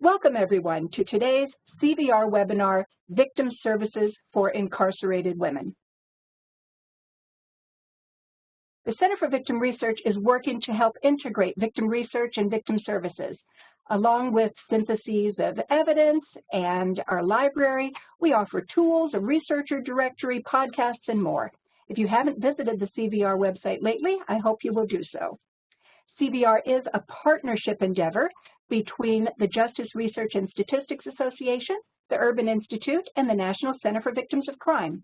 Welcome everyone to today's CVR webinar, Victim Services for Incarcerated Women. The Center for Victim Research is working to help integrate victim research and victim services. Along with syntheses of evidence and our library, we offer tools, a researcher directory, podcasts, and more. If you haven't visited the CVR website lately, I hope you will do so. CVR is a partnership endeavor between the Justice Research and Statistics Association, the Urban Institute, and the National Center for Victims of Crime.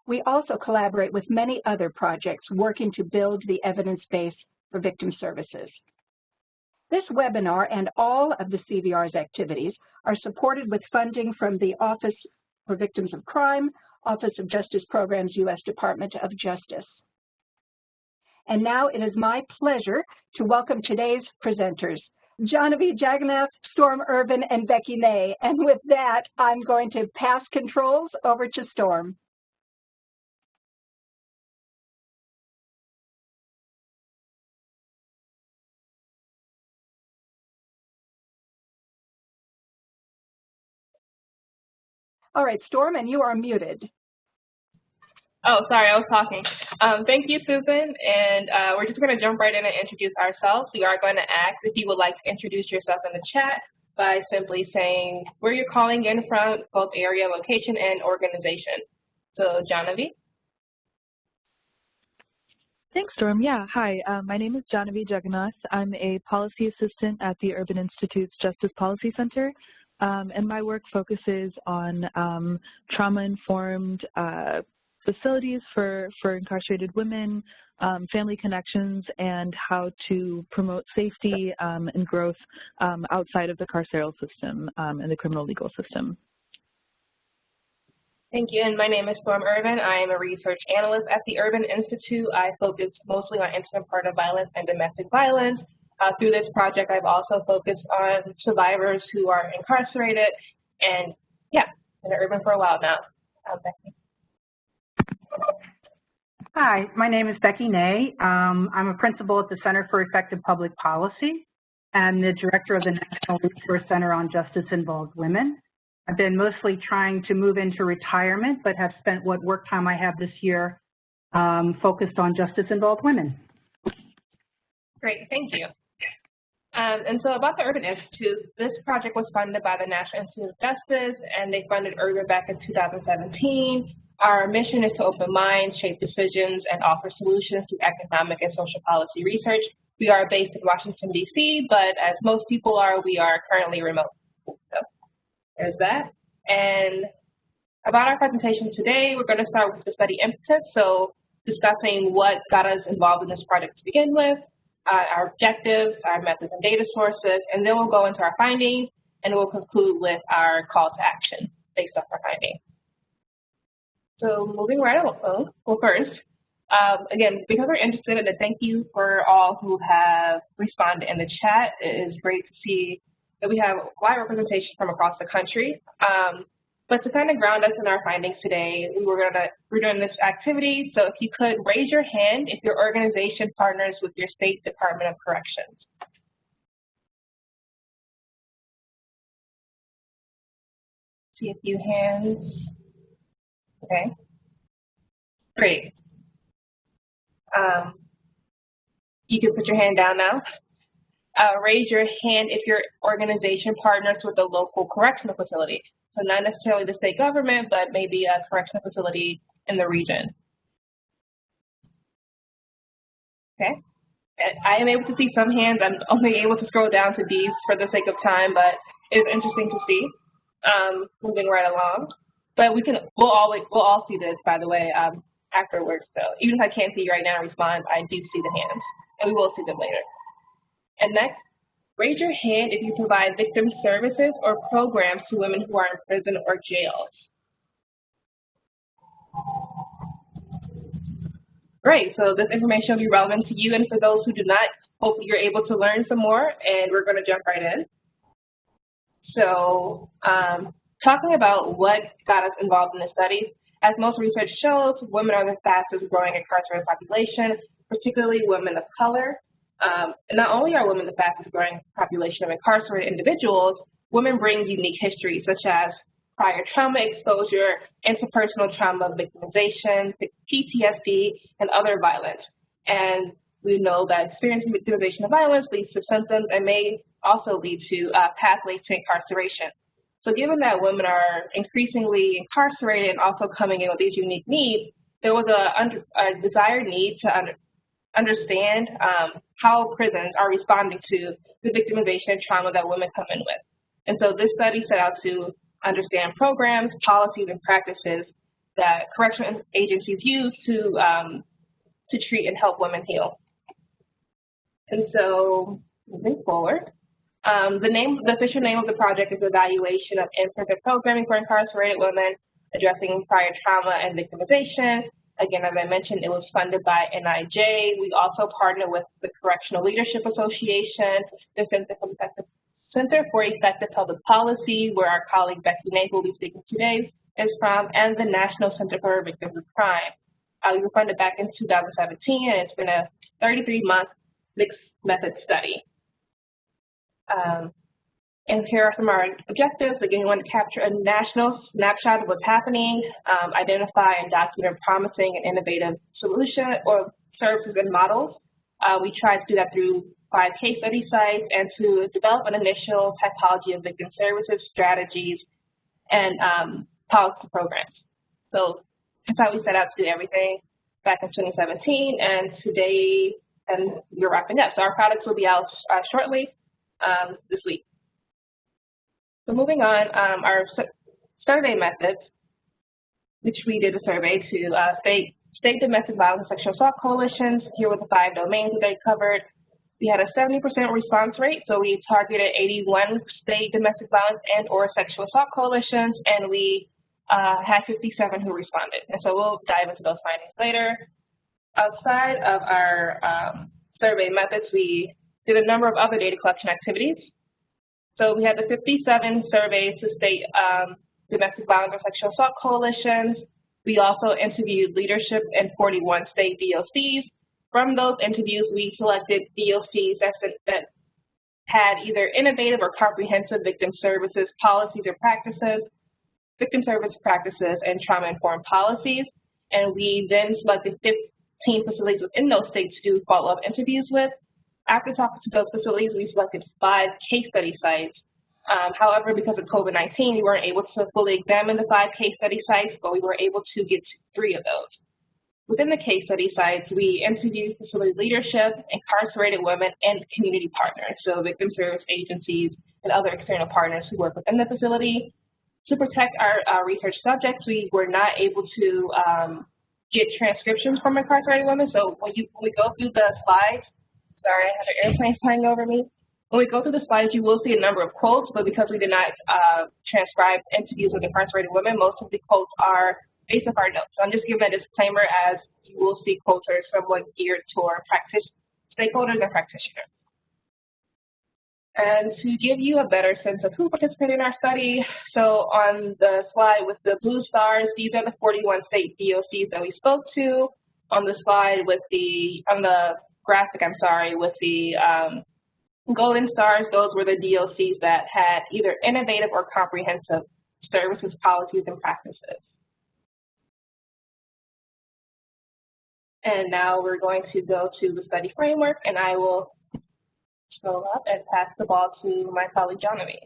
We also collaborate with many other projects working to build the evidence base for victim services. This webinar and all of the CVR's activities are supported with funding from the Office for Victims of Crime, Office of Justice Programs, U.S. Department of Justice. And now it is my pleasure to welcome today's presenters, Genevieve Jagannath, Storm Irvin, and Becky Ney. And with that, I'm going to pass controls over to Storm. All right, Storm, and you are muted. Oh, sorry, I was talking. Thank you, Susan, and we're just going to jump right in and introduce ourselves. We are going to ask if you would like to introduce yourself in the chat by simply saying where you're calling in from, both area, location, and organization. So, Genevieve. Thanks, Storm. Yeah, hi, my name is Genevieve Jagannath. I'm a policy assistant at the Urban Institute's Justice Policy Center, and my work focuses on trauma-informed facilities for incarcerated women, family connections, and how to promote safety and growth outside of the carceral system and the criminal legal system. Thank you, and my name is Storm Irvin. I am a research analyst at the Urban Institute. I focus mostly on intimate partner violence and domestic violence. Through this project, I've also focused on survivors who are incarcerated, and yeah, been at Urban for a while now. Becky. Hi, my name is Becky Ney. I'm a principal at the Center for Effective Public Policy and the director of the National Resource Center on Justice-Involved Women. I've been mostly trying to move into retirement, but have spent what work time I have this year focused on justice-involved women. Great, thank you. And so about the Urban Institute, this project was funded by the National Institute of Justice, and they funded Urban back in 2017. Our mission is to open minds, shape decisions, and offer solutions through economic and social policy research. We are based in Washington, D.C., but as most people are, we are currently remote. So there's that. And about our presentation today, we're going to start with the study impetus, so discussing what got us involved in this project to begin with, our objectives, our methods and data sources, and then we'll go into our findings, and we'll conclude with our call to action based off our findings. So moving right along, well first, again, because we're interested, and thank you for all who have responded in the chat. It is great to see that we have wide representation from across the country. But to kind of ground us in our findings today, we're doing this activity. So if you could raise your hand if your organization partners with your State Department of Corrections. See a few hands. Okay, great. You can put your hand down now. Raise your hand if your organization partners with a local correctional facility. So not necessarily the state government, but maybe a correctional facility in the region. Okay, and I am able to see some hands. I'm only able to scroll down to these for the sake of time, but it's interesting to see. Moving right along. But we'll all see this, by the way, afterwards. So even if I can't see you right now and respond, I do see the hands, and we will see them later. And next, raise your hand if you provide victim services or programs to women who are in prison or jails. Great, so this information will be relevant to you, and for those who do not, hopefully you're able to learn some more, and we're going to jump right in. So, talking about what got us involved in the studies, as most research shows, women are the fastest growing incarcerated population, particularly women of color. And not only are women the fastest growing population of incarcerated individuals, women bring unique histories such as prior trauma exposure, interpersonal trauma, victimization, PTSD, and other violence. And we know that experiencing victimization of violence leads to symptoms and may also lead to pathways to incarceration. So given that women are increasingly incarcerated and also coming in with these unique needs, there was a desired need to understand how prisons are responding to the victimization and trauma that women come in with. And so this study set out to understand programs, policies, and practices that correctional agencies use to treat and help women heal. And so moving forward, the official name of the project is Evaluation of In-Prison Programming for Incarcerated Women, Addressing Prior Trauma and Victimization. Again, as I mentioned, it was funded by NIJ. We also partner with the Correctional Leadership Association, the Center for Effective Public Policy, where our colleague Becky Nay, who will be speaking today, is from, and the National Center for Victims of Crime. We were funded back in 2017, and it's been a 33-month mixed method study. And here are some of our objectives. Again, we want to capture a national snapshot of what's happening, identify and document promising and innovative solutions or services and models. We try to do that through 5 case study sites and to develop an initial typology of victim services, strategies, and policy programs. So that's how we set out to do everything back in 2017, and today, and we're wrapping up. So our products will be out shortly this week. So moving on, our survey methods, which we did a survey to state domestic violence and sexual assault coalitions. Here were the 5 domains that they covered. We had a 70% response rate, so we targeted 81 state domestic violence and or sexual assault coalitions, and we had 57 who responded. And so we'll dive into those findings later. Outside of our survey methods, we did a number of other data collection activities. So we had the 57 surveys to state domestic violence or sexual assault coalitions. We also interviewed leadership in 41 state DOCs. From those interviews, we selected DOCs that had either innovative or comprehensive victim services policies or practices, victim service practices, and trauma-informed policies. And we then selected 15 facilities within those states to do follow-up interviews with. After talking to those facilities, we selected 5 case study sites. However, because of COVID-19, we weren't able to fully examine the 5 case study sites, but we were able to get to 3 of those. Within the case study sites, we interviewed facility leadership, incarcerated women, and community partners, so victim service agencies and other external partners who work within the facility. To protect our research subjects, we were not able to get transcriptions from incarcerated women, so when we go through the slides, sorry, I had an airplane flying over me. When we go through the slides, you will see a number of quotes, but because we did not transcribe interviews with incarcerated women, most of the quotes are based off our notes. So I'm just giving a disclaimer, as you will see quotes are somewhat geared toward stakeholders and practitioners. And to give you a better sense of who participated in our study, so on the slide with the blue stars, these are the 41 state DOCs that we spoke to. On the slide with on the graphic, with the golden stars, those were the DOCs that had either innovative or comprehensive services, policies, and practices. And now we're going to go to the study framework, and I will go up and pass the ball to my colleague, Jonavi.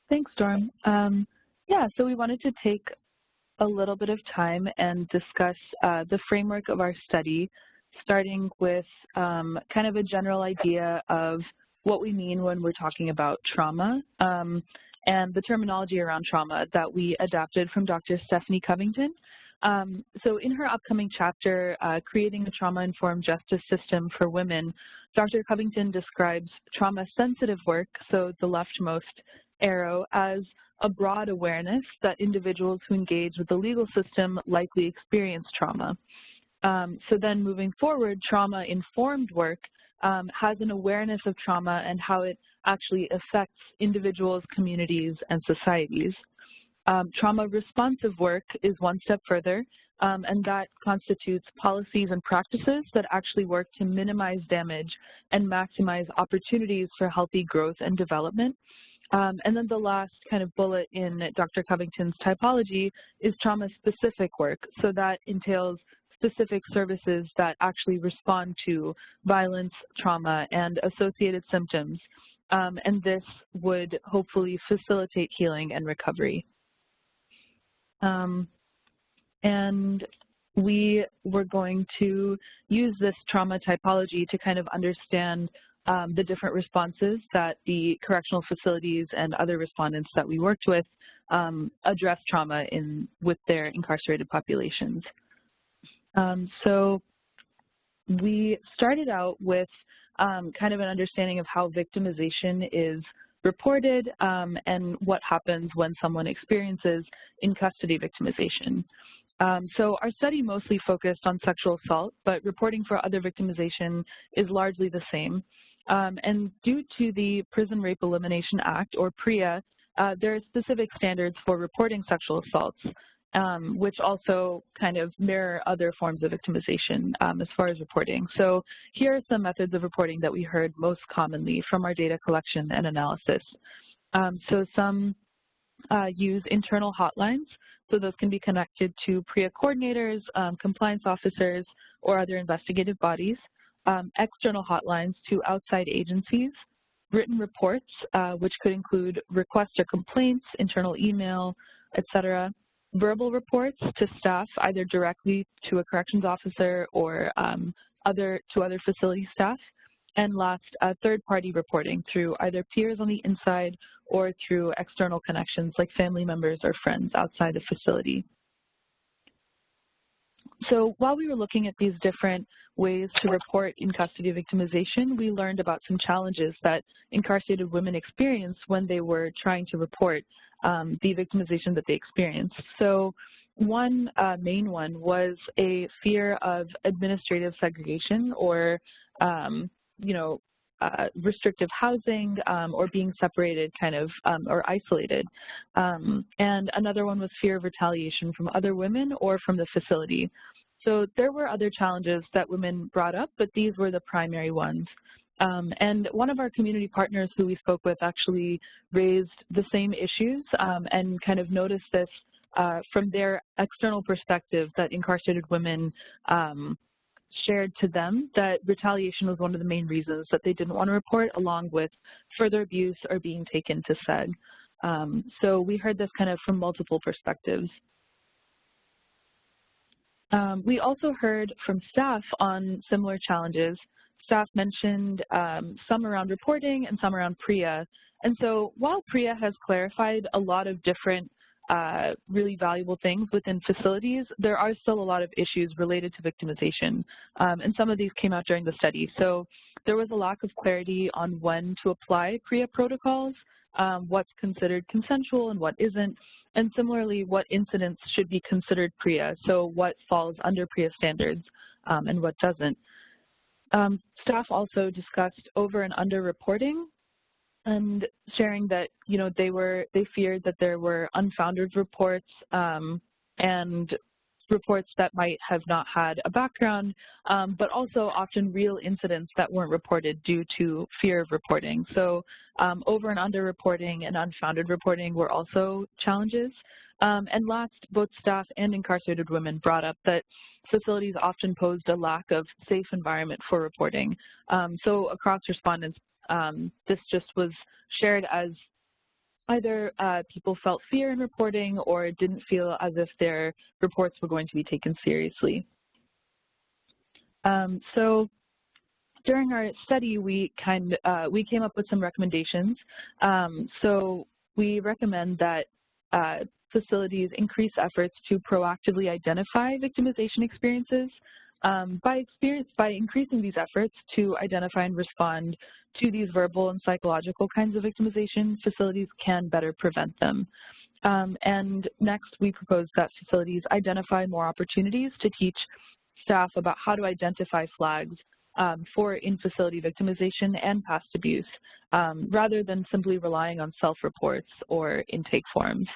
Thanks, Storm. Yeah, so we wanted to take a little bit of time and discuss the framework of our study, starting with kind of a general idea of what we mean when we're talking about trauma and the terminology around trauma that we adapted from Dr. Stephanie Covington. So in her upcoming chapter, Creating a Trauma-Informed Justice System for Women, Dr. Covington describes trauma-sensitive work, so the leftmost arrow, as a broad awareness that individuals who engage with the legal system likely experience trauma. So then moving forward, trauma-informed work has an awareness of trauma and how it actually affects individuals, communities, and societies. Trauma-responsive work is one step further and that constitutes policies and practices that actually work to minimize damage and maximize opportunities for healthy growth and development. And then the last kind of bullet in Dr. Covington's typology is trauma-specific work. So that entails specific services that actually respond to violence, trauma, and associated symptoms. And this would hopefully facilitate healing and recovery. And we were going to use this trauma typology to kind of understand the different responses that the correctional facilities and other respondents that we worked with address trauma with their incarcerated populations. So we started out with kind of an understanding of how victimization is reported and what happens when someone experiences in-custody victimization. So our study mostly focused on sexual assault, but reporting for other victimization is largely the same. And due to the Prison Rape Elimination Act, or PREA, there are specific standards for reporting sexual assaults, which also kind of mirror other forms of victimization as far as reporting. So here are some methods of reporting that we heard most commonly from our data collection and analysis. So some use internal hotlines. So those can be connected to PREA coordinators, compliance officers, or other investigative bodies. External hotlines to outside agencies, written reports, which could include requests or complaints, internal email, etc. Verbal reports to staff, either directly to a corrections officer or to other facility staff. And last, third-party reporting through either peers on the inside or through external connections like family members or friends outside the facility. So while we were looking at these different ways to report in-custody victimization, we learned about some challenges that incarcerated women experience when they were trying to report the victimization that they experienced. So one main one was a fear of administrative segregation or restrictive housing or being separated or isolated. And another one was fear of retaliation from other women or from the facility. So there were other challenges that women brought up, but these were the primary ones. And one of our community partners who we spoke with actually raised the same issues and kind of noticed this from their external perspective that incarcerated women shared to them that retaliation was one of the main reasons that they didn't want to report, along with further abuse or being taken to SEG. So we heard this kind of from multiple perspectives. We also heard from staff on similar challenges. Staff mentioned some around reporting and some around PREA. And so while PREA has clarified a lot of different really valuable things within facilities, there are still a lot of issues related to victimization. And some of these came out during the study. So there was a lack of clarity on when to apply PREA protocols, what's considered consensual and what isn't, and similarly, what incidents should be considered PREA, so what falls under PREA standards and what doesn't. Staff also discussed over and under reporting and sharing that, they feared that there were unfounded reports and reports that might have not had a background, but also often real incidents that weren't reported due to fear of reporting. So over and under reporting and unfounded reporting were also challenges. And last, both staff and incarcerated women brought up that facilities often posed a lack of safe environment for reporting. So across respondents, this just was shared as either people felt fear in reporting or didn't feel as if their reports were going to be taken seriously. So during our study, we came up with some recommendations. So we recommend that facilities increase efforts to proactively identify victimization experiences. By increasing these efforts to identify and respond to these verbal and psychological kinds of victimization, facilities can better prevent them. And next, we propose that facilities identify more opportunities to teach staff about how to identify flags for in-facility victimization and past abuse, rather than simply relying on self-reports or intake forms.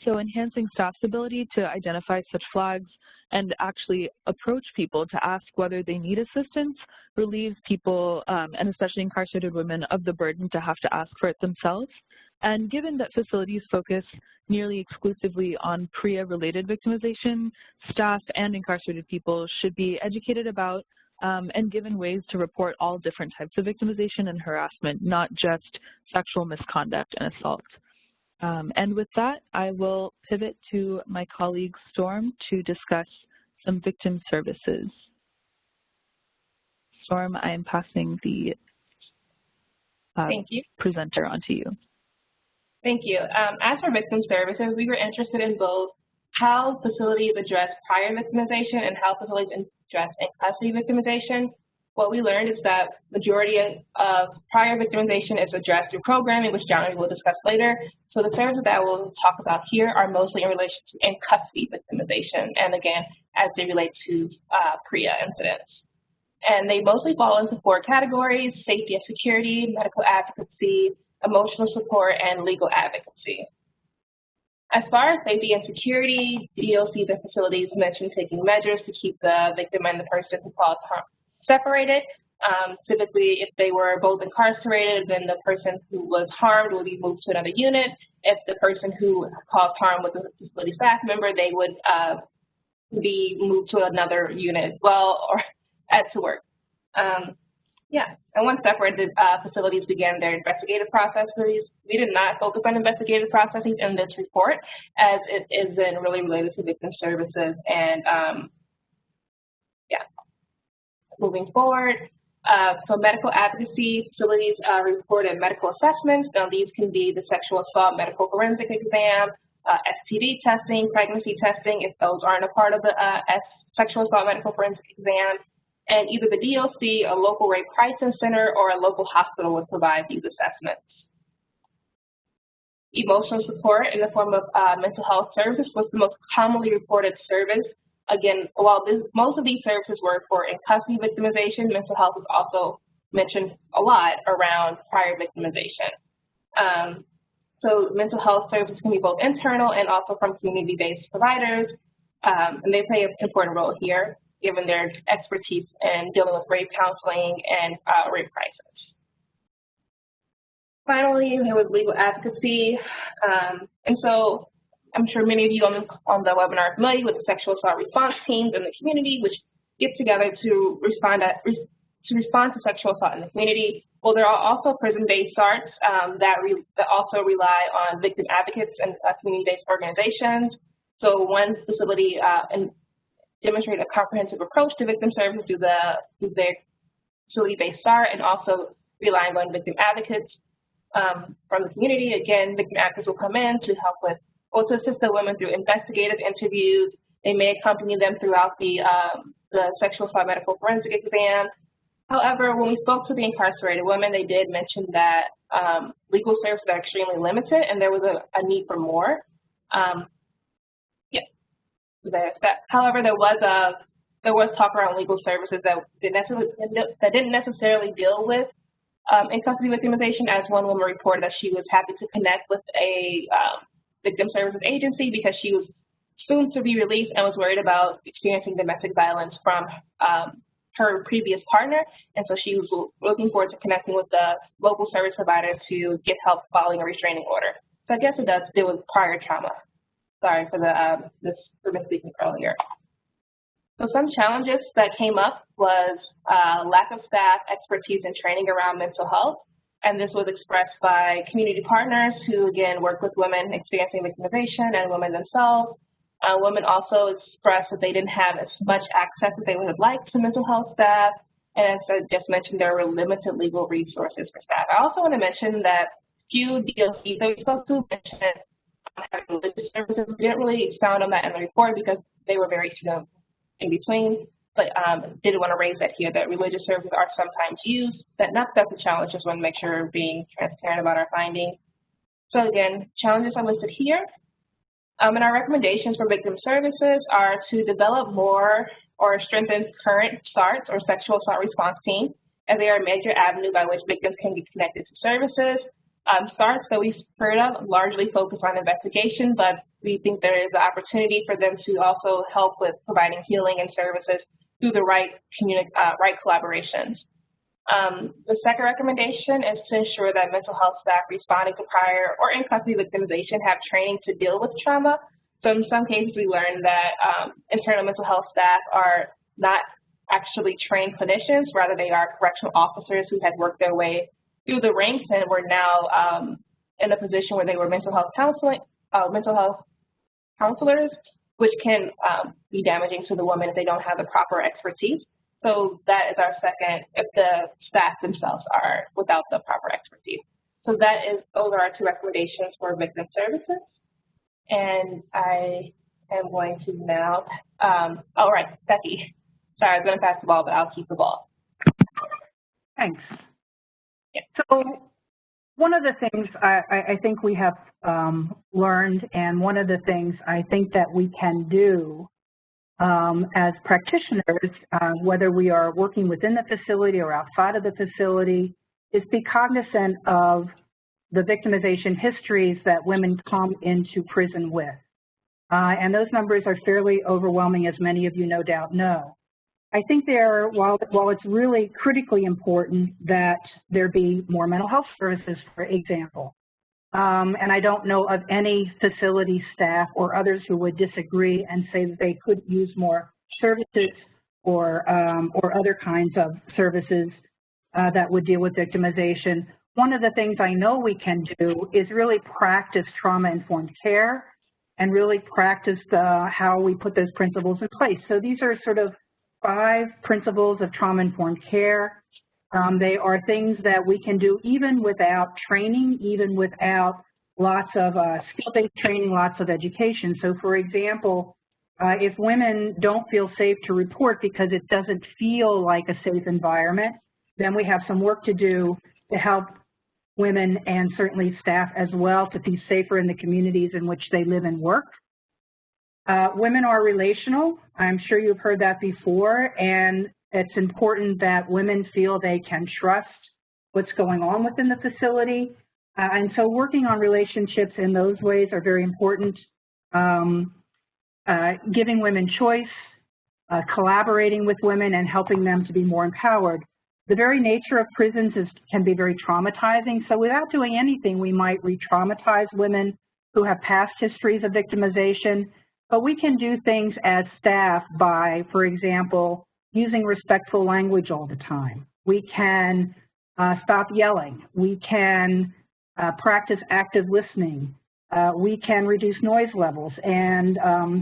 So enhancing staff's ability to identify such flags and actually approach people to ask whether they need assistance relieves people, and especially incarcerated women, of the burden to have to ask for it themselves. And given that facilities focus nearly exclusively on PREA-related victimization, staff and incarcerated people should be educated about and given ways to report all different types of victimization and harassment, not just sexual misconduct and assault. And with that, I will pivot to my colleague Storm to discuss some victim services. Storm, I am passing the Thank you. presenter onto you. Thank you. As for victim services, we were interested in both how facilities address prior victimization and how facilities address in-custody victimization. What we learned is that majority of prior victimization is addressed through programming, which Johnny will discuss later. So the services that we'll talk about here are mostly in relation to in-custody victimization, and again, as they relate to PREA incidents. And they mostly fall into 4 categories: safety and security, medical advocacy, emotional support, and legal advocacy. As far as safety and security, DOCs and facilities mention taking measures to keep the victim and the person who caused harm separated. Typically, if they were both incarcerated, then the person who was harmed would be moved to another unit. If the person who caused harm was a facility staff member, they would be moved to another unit as well, or to work. And once separated, facilities began their investigative processes. We did not focus on investigative processes in this report, as it isn't really related to victim services. And moving forward, so medical advocacy, facilities reported medical assessments. Now these can be the sexual assault medical forensic exam, STD testing, pregnancy testing, if those aren't a part of the sexual assault medical forensic exam. And either the DOC, a local rape crisis center, or a local hospital would provide these assessments. Emotional support in the form of mental health services was the most commonly reported service. Again, while most of these services were for in-custody victimization, mental health is also mentioned a lot around prior victimization. So mental health services can be both internal and also from community-based providers, and they play an important role here, given their expertise in dealing with rape counseling and rape crisis. Finally, there was legal advocacy. And so I'm sure many of you on the webinar are familiar with the sexual assault response teams in the community, which get together to respond to sexual assault in the community. Well, there are also prison-based SARTs that also rely on victim advocates and community-based organizations. So one facility demonstrate a comprehensive approach to victim services through their facility-based SART, and also relying on victim advocates from the community. Again, victim advocates will come in to help with, or to assist the women through investigative interviews. They may accompany them throughout the sexual assault medical forensic exam. However, when we spoke to the incarcerated women, they did mention that legal services are extremely limited, and there was a need for more. However, there was talk around legal services that didn't necessarily deal with in-custody victimization, as one woman reported that she was happy to connect with a victim services agency because she was soon to be released and was worried about experiencing domestic violence from her previous partner, and so she was looking forward to connecting with the local service provider to get help following a restraining order. So I guess it does deal with prior trauma. Sorry for for misspeaking earlier. So some challenges that came up was lack of staff, expertise, and training around mental health. And this was expressed by community partners who, again, work with women experiencing victimization and women themselves. Women also expressed that they didn't have as much access as they would have liked to mental health staff. And as I just mentioned, there were limited legal resources for staff. I also want to mention that few DOCs that we spoke to mentioned having religious services. We didn't really expound on that in the report because they were very in between, but did want to raise that here, that religious services are sometimes used. That's a challenge, just want to make sure we're being transparent about our findings. So again, challenges are listed here. And our recommendations for victim services are to develop more or strengthen current SARTs, or sexual assault response teams, as they are a major avenue by which victims can be connected to services. starts that we've heard of largely focus on investigation, but we think there is an opportunity for them to also help with providing healing and services through the right collaborations. The second recommendation is to ensure that mental health staff responding to prior or in-custody victimization have training to deal with trauma. So in some cases, we learned that internal mental health staff are not actually trained clinicians, rather they are correctional officers who had worked their way through the ranks and were now in a position where they were mental health counselors, which can be damaging to the woman if they don't have the proper expertise. So that is our second, if the staff themselves are without the proper expertise. So those are our two recommendations for victim services. And I am going to now, all right, Becky. Sorry, I was going to pass the ball, but I'll keep the ball. Thanks. Yeah. So one of the things I think we have learned, and one of the things I think that we can do as practitioners, whether we are working within the facility or outside of the facility, is be cognizant of the victimization histories that women come into prison with. And those numbers are fairly overwhelming, as many of you no doubt know. I think while it's really critically important that there be more mental health services, for example, and I don't know of any facility staff or others who would disagree and say that they could use more services or other kinds of services that would deal with victimization. One of the things I know we can do is really practice trauma-informed care and really practice how we put those principles in place. So these are sort of 5 principles of trauma-informed care. They are things that we can do even without training, even without lots of skill-based training, lots of education. So for example, if women don't feel safe to report because it doesn't feel like a safe environment, then we have some work to do to help women and certainly staff as well to be safer in the communities in which they live and work. Women are relational. I'm sure you've heard that before, and it's important that women feel they can trust what's going on within the facility. And so working on relationships in those ways are very important. Giving women choice, collaborating with women and helping them to be more empowered. The very nature of prisons can be very traumatizing. So without doing anything, we might re-traumatize women who have past histories of victimization. But we can do things as staff by, for example, using respectful language all the time. We can stop yelling. We can practice active listening. We can reduce noise levels and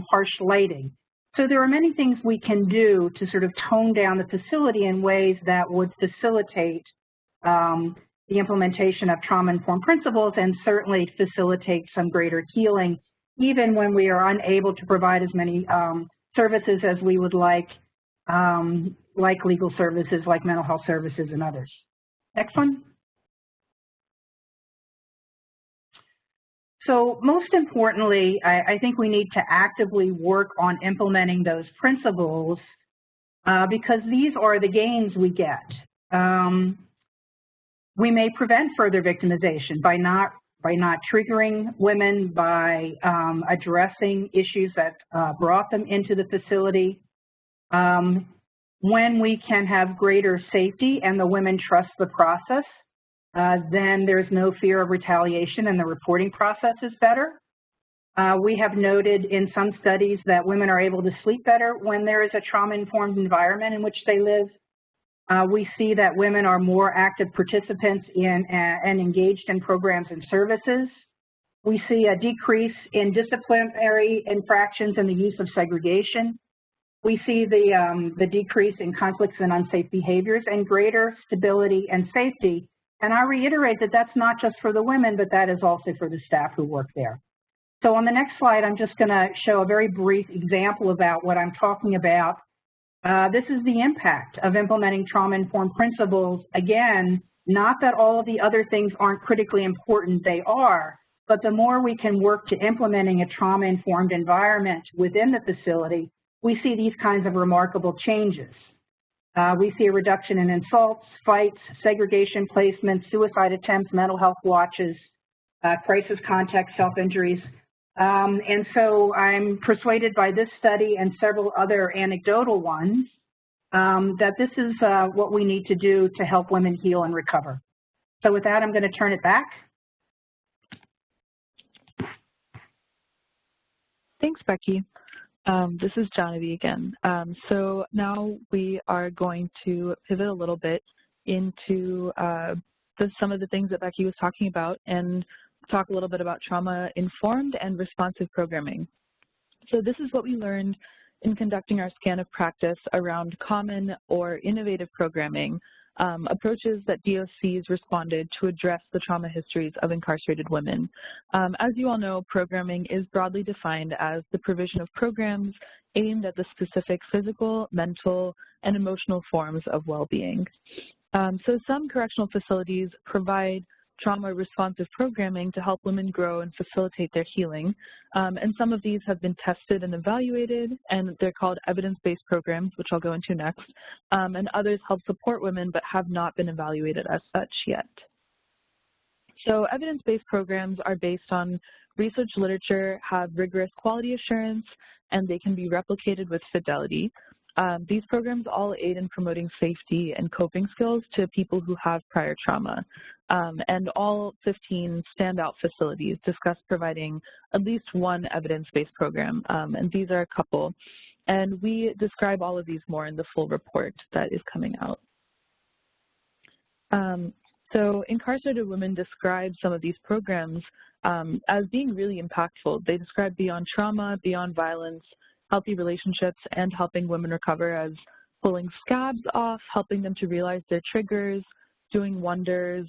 harsh lighting. So there are many things we can do to sort of tone down the facility in ways that would facilitate the implementation of trauma-informed principles and certainly facilitate some greater healing, even when we are unable to provide as many services as we would like legal services, like mental health services and others. Next one. So most importantly, I think we need to actively work on implementing those principles because these are the gains we get. We may prevent further victimization by not triggering women, by addressing issues that brought them into the facility. When we can have greater safety and the women trust the process, then there's no fear of retaliation and the reporting process is better. We have noted in some studies that women are able to sleep better when there is a trauma-informed environment in which they live. We see that women are more active participants in and engaged in programs and services. We see a decrease in disciplinary infractions and the use of segregation. We see the decrease in conflicts and unsafe behaviors and greater stability and safety. And I reiterate that that's not just for the women, but that is also for the staff who work there. So on the next slide, I'm just going to show a very brief example about what I'm talking about. This is the impact of implementing trauma-informed principles. Again, not that all of the other things aren't critically important, they are, but the more we can work to implementing a trauma-informed environment within the facility, we see these kinds of remarkable changes. We see a reduction in assaults, fights, segregation placements, suicide attempts, mental health watches, crisis contact, self-injuries. And so I'm persuaded by this study and several other anecdotal ones that this is what we need to do to help women heal and recover. So with that, I'm going to turn it back. Thanks, Becky. This is Genevieve again. So now we are going to pivot a little bit into some of the things that Becky was talking about and talk a little bit about trauma-informed and responsive programming. So this is what we learned in conducting our scan of practice around common or innovative programming, approaches that DOCs responded to address the trauma histories of incarcerated women. As you all know, programming is broadly defined as the provision of programs aimed at the specific physical, mental, and emotional forms of well-being. So some correctional facilities provide trauma-responsive programming to help women grow and facilitate their healing. And some of these have been tested and evaluated, and they're called evidence-based programs, which I'll go into next. And others help support women but have not been evaluated as such yet. So evidence-based programs are based on research literature, have rigorous quality assurance, and they can be replicated with fidelity. These programs all aid in promoting safety and coping skills to people who have prior trauma. And all 15 standout facilities discuss providing at least one evidence-based program, and these are a couple. And we describe all of these more in the full report that is coming out. So Incarcerated Women describe some of these programs as being really impactful. They describe Beyond Trauma, Beyond Violence, Healthy Relationships, and Helping Women Recover as pulling scabs off, helping them to realize their triggers, doing wonders,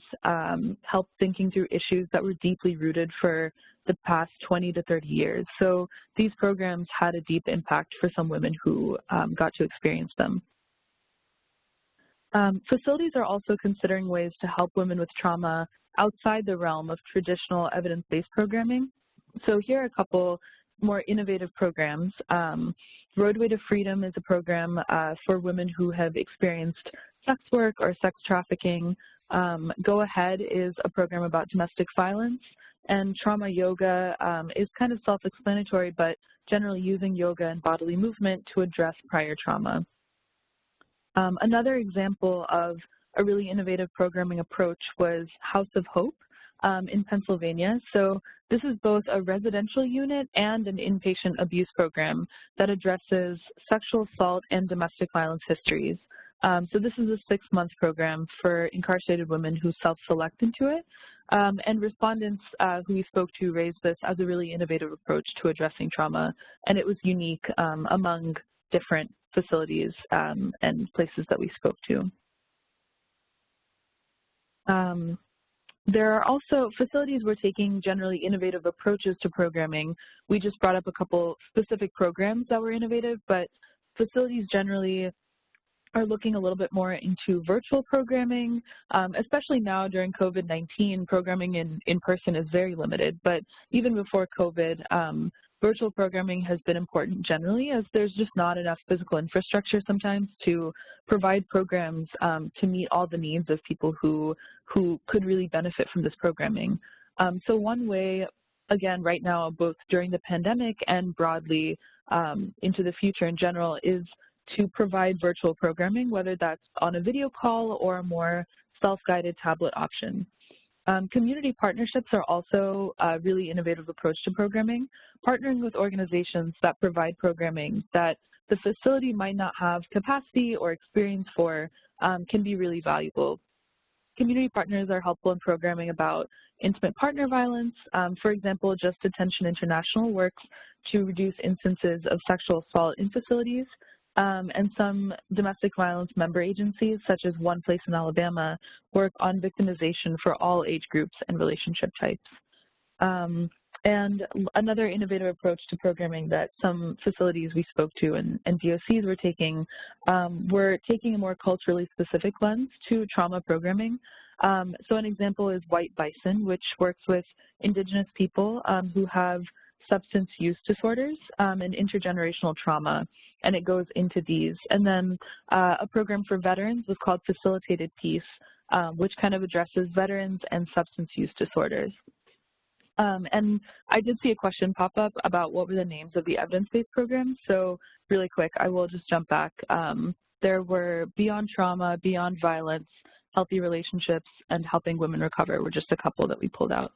help thinking through issues that were deeply rooted for the past 20 to 30 years. So these programs had a deep impact for some women who got to experience them. Facilities are also considering ways to help women with trauma outside the realm of traditional evidence-based programming. So here are a couple more innovative programs. Roadway to Freedom is a program for women who have experienced sex work or sex trafficking. Go Ahead is a program about domestic violence. And trauma yoga is kind of self-explanatory, but generally using yoga and bodily movement to address prior trauma. Another example of a really innovative programming approach was House of Hope in Pennsylvania. So this is both a residential unit and an inpatient abuse program that addresses sexual assault and domestic violence histories. So this is a 6-month program for incarcerated women who self-select into it. And respondents who we spoke to raised this as a really innovative approach to addressing trauma, and it was unique among different facilities and places that we spoke to. There are also facilities were taking generally innovative approaches to programming. We just brought up a couple specific programs that were innovative, but facilities generally are looking a little bit more into virtual programming, especially now during COVID-19. Programming in person is very limited, but even before COVID, virtual programming has been important generally, as there's just not enough physical infrastructure sometimes to provide programs to meet all the needs of people who could really benefit from this programming. So one way, again, right now, both during the pandemic and broadly into the future in general, is to provide virtual programming, whether that's on a video call or a more self-guided tablet option. Community partnerships are also a really innovative approach to programming. Partnering with organizations that provide programming that the facility might not have capacity or experience for can be really valuable. Community partners are helpful in programming about intimate partner violence. For example, Just Detention International works to reduce instances of sexual assault in facilities. And some domestic violence member agencies, such as One Place in Alabama, work on victimization for all age groups and relationship types. And another innovative approach to programming that some facilities we spoke to and DOCs were taking a more culturally specific lens to trauma programming. So an example is White Bison, which works with Indigenous people who have substance use disorders, and intergenerational trauma, and it goes into these. And then a program for veterans was called Facilitated Peace, which kind of addresses veterans and substance use disorders. And I did see a question pop up about what were the names of the evidence-based programs. So really quick, I will just jump back. There were Beyond Trauma, Beyond Violence, Healthy Relationships, and Helping Women Recover were just a couple that we pulled out.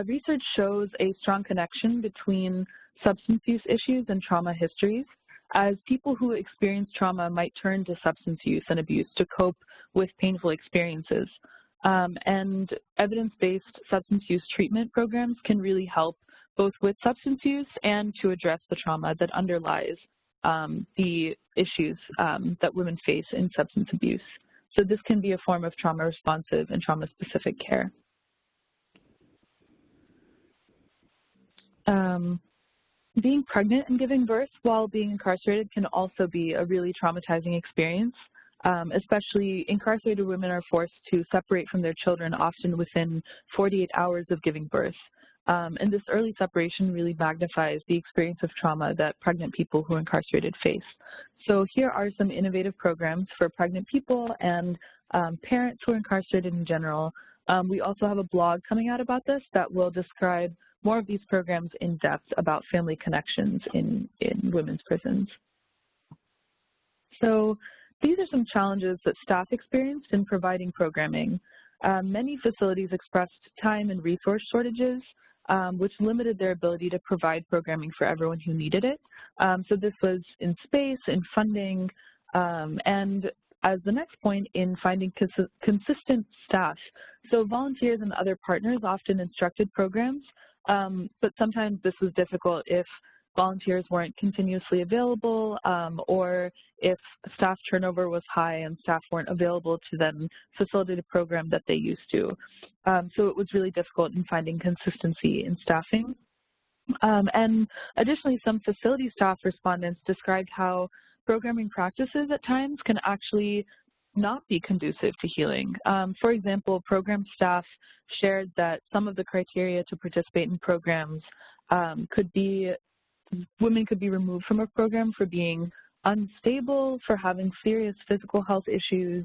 Research shows a strong connection between substance use issues and trauma histories, as people who experience trauma might turn to substance use and abuse to cope with painful experiences. And evidence-based substance use treatment programs can really help both with substance use and to address the trauma that underlies the issues that women face in substance abuse. So this can be a form of trauma-responsive and trauma-specific care. Being pregnant and giving birth while being incarcerated can also be a really traumatizing experience. Especially incarcerated women are forced to separate from their children often within 48 hours of giving birth. And this early separation really magnifies the experience of trauma that pregnant people who are incarcerated face. So here are some innovative programs for pregnant people and parents who are incarcerated in general. We also have a blog coming out about this that will describe more of these programs in depth about family connections in women's prisons. So these are some challenges that staff experienced in providing programming. Many facilities expressed time and resource shortages, which limited their ability to provide programming for everyone who needed it. So this was in space, in funding, and as the next point, in finding consistent staff. So volunteers and other partners often instructed programs, but sometimes this was difficult if volunteers weren't continuously available or if staff turnover was high and staff weren't available to then facilitate a program that they used to. So it was really difficult in finding consistency in staffing. And additionally, some facility staff respondents described how programming practices at times can actually not be conducive to healing. For example, program staff shared that some of the criteria to participate in programs could be women could be removed from a program for being unstable, for having serious physical health issues,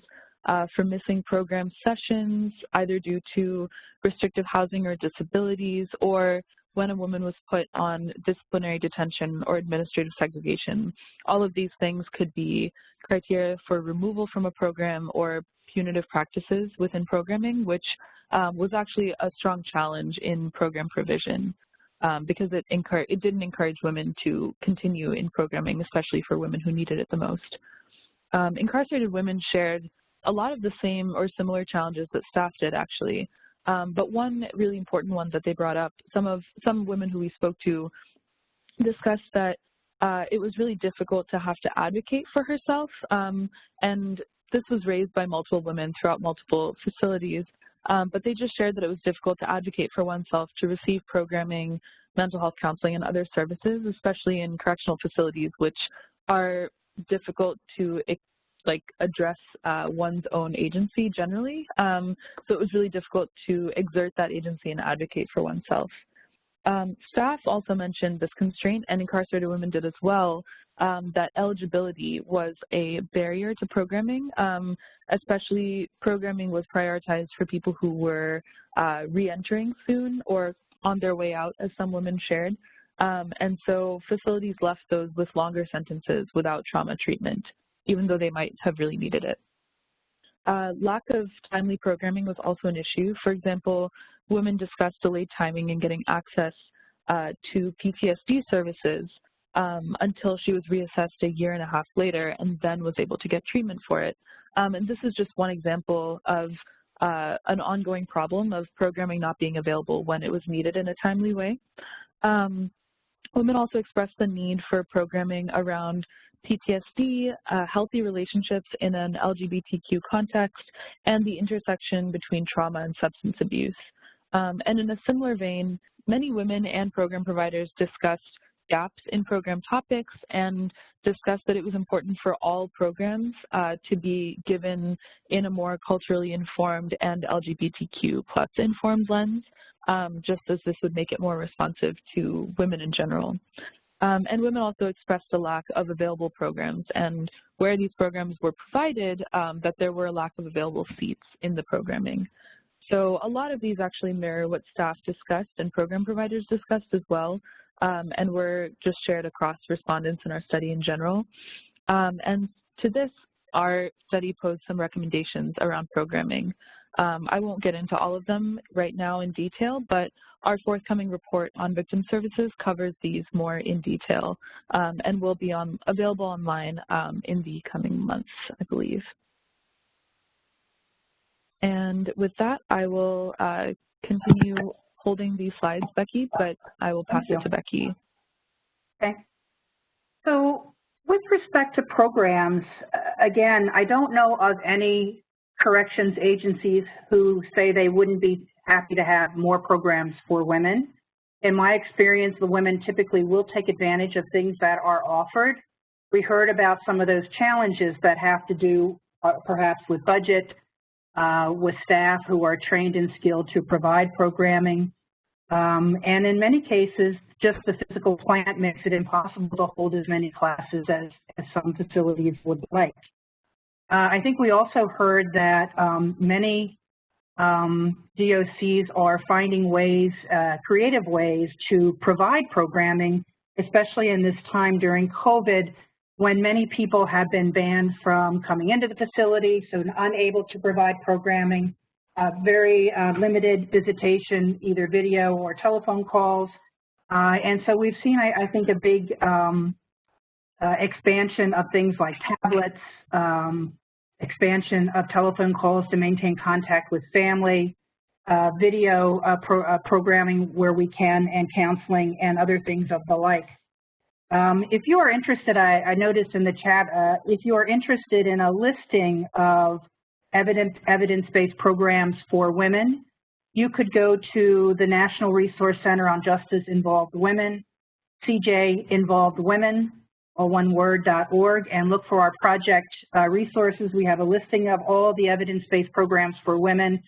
for missing program sessions, either due to restrictive housing or disabilities, or when a woman was put on disciplinary detention or administrative segregation. All of these things could be criteria for removal from a program or punitive practices within programming, which was actually a strong challenge in program provision. Because it didn't encourage women to continue in programming, especially for women who needed it the most. Incarcerated women shared a lot of the same or similar challenges that staff did, actually. But one really important one that they brought up, some women who we spoke to discussed that it was really difficult to have to advocate for herself, and this was raised by multiple women throughout multiple facilities. But they just shared that it was difficult to advocate for oneself to receive programming, mental health counseling, and other services, especially in correctional facilities, which are difficult to address one's own agency generally. So it was really difficult to exert that agency and advocate for oneself. Staff also mentioned this constraint, and incarcerated women did as well, that eligibility was a barrier to programming, especially programming was prioritized for people who were re-entering soon or on their way out, as some women shared. And so facilities left those with longer sentences without trauma treatment, even though they might have really needed it. Lack of timely programming was also an issue. For example, women discussed delayed timing in getting access to PTSD services until she was reassessed a year and a half later and then was able to get treatment for it. And this is just one example of an ongoing problem of programming not being available when it was needed in a timely way. Women also expressed the need for programming around PTSD, healthy relationships in an LGBTQ context, and the intersection between trauma and substance abuse. And in a similar vein, many women and program providers discussed gaps in program topics and discussed that it was important for all programs to be given in a more culturally informed and LGBTQ+ informed lens, just as this would make it more responsive to women in general. And women also expressed a lack of available programs, and where these programs were provided, that there were a lack of available seats in the programming. So a lot of these actually mirror what staff discussed and program providers discussed as well, and were just shared across respondents in our study in general. And to this, our study posed some recommendations around programming. I won't get into all of them right now in detail, but our forthcoming report on victim services covers these more in detail, and will be available online in the coming months, I believe. And with that, I will continue holding these slides, Becky, but I will pass it to Becky. Okay. So with respect to programs, again, I don't know of any corrections agencies who say they wouldn't be happy to have more programs for women. In my experience, the women typically will take advantage of things that are offered. We heard about some of those challenges that have to do perhaps with budget, with staff who are trained and skilled to provide programming. And in many cases, just the physical plant makes it impossible to hold as many classes as some facilities would like. I think we also heard that many DOCs are finding ways, creative ways to provide programming, especially in this time during COVID, when many people have been banned from coming into the facility, so unable to provide programming, very limited visitation, either video or telephone calls. And so we've seen, I think, a big expansion of things like tablets, expansion of telephone calls to maintain contact with family, video programming where we can, and counseling and other things of the like. If you are interested, I noticed in the chat, if you are interested in a listing of evidence-based programs for women, you could go to the National Resource Center on Justice Involved Women, CJ Involved Women, or oneword.org, and look for our project resources. We have a listing of all the evidence-based programs for women,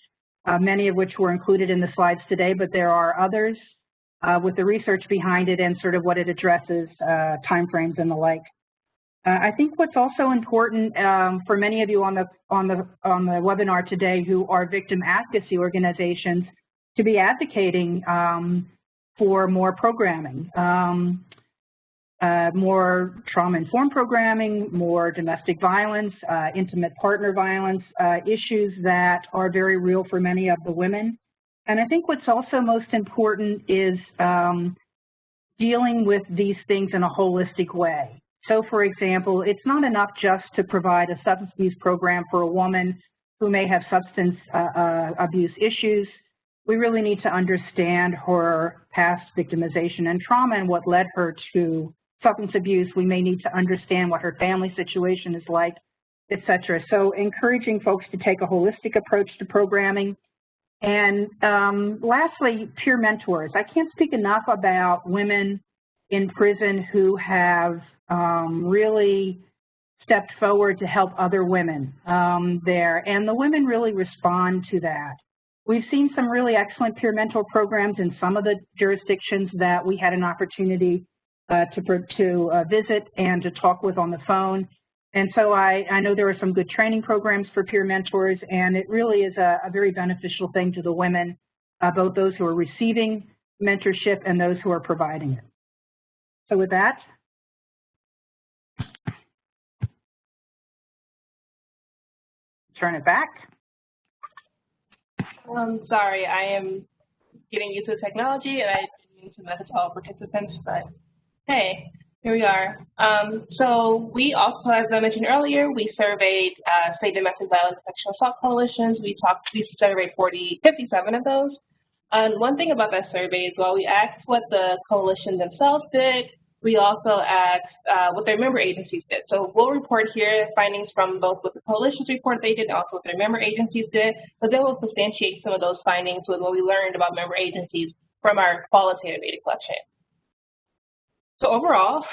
many of which were included in the slides today, but there are others with the research behind it and sort of what it addresses, timeframes and the like. I think what's also important for many of you on the webinar today who are victim advocacy organizations to be advocating for more programming. More trauma-informed programming, more domestic violence, intimate partner violence, issues that are very real for many of the women. And I think what's also most important is dealing with these things in a holistic way. So, for example, it's not enough just to provide a substance abuse program for a woman who may have substance abuse issues. We really need to understand her past victimization and trauma and what led her to substance abuse. We may need to understand what her family situation is like, et cetera. So encouraging folks to take a holistic approach to programming. And lastly, peer mentors. I can't speak enough about women in prison who have really stepped forward to help other women there. And the women really respond to that. We've seen some really excellent peer mentor programs in some of the jurisdictions that we had an opportunity to visit and to talk with on the phone. And so I know there are some good training programs for peer mentors, and it really is a very beneficial thing to the women, both those who are receiving mentorship and those who are providing it. So with that, turn it back. Sorry, I am getting used to the technology, and I didn't mean to message all participants, but hey, here we are. So we also, as I mentioned earlier, we surveyed state domestic violence and sexual assault coalitions. We surveyed 57 of those. And one thing about that survey is while we asked what the coalition themselves did, we also asked what their member agencies did. So we'll report here findings from both what the coalitions report they did and also what their member agencies did, but then we'll substantiate some of those findings with what we learned about member agencies from our qualitative data collection. So overall,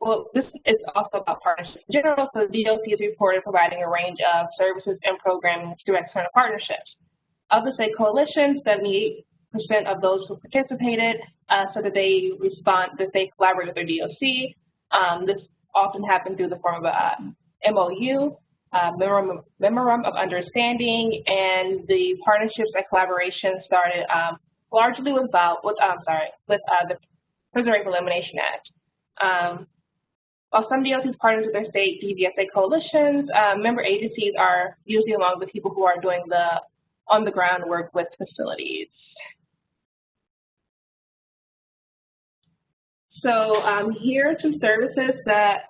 well, this is also about partnerships in general. So the DOC is reported providing a range of services and programming through external partnerships. Of the state coalitions, 78% of those who participated said that they collaborate with their DOC. This often happened through the form of a MOU, memorandum of understanding, and the partnerships and collaboration started largely with the Prison Rape Elimination Act. While some DOCs partner with their state DVSA coalitions, member agencies are usually among the people who are doing the on-the-ground work with facilities. So here are some services that,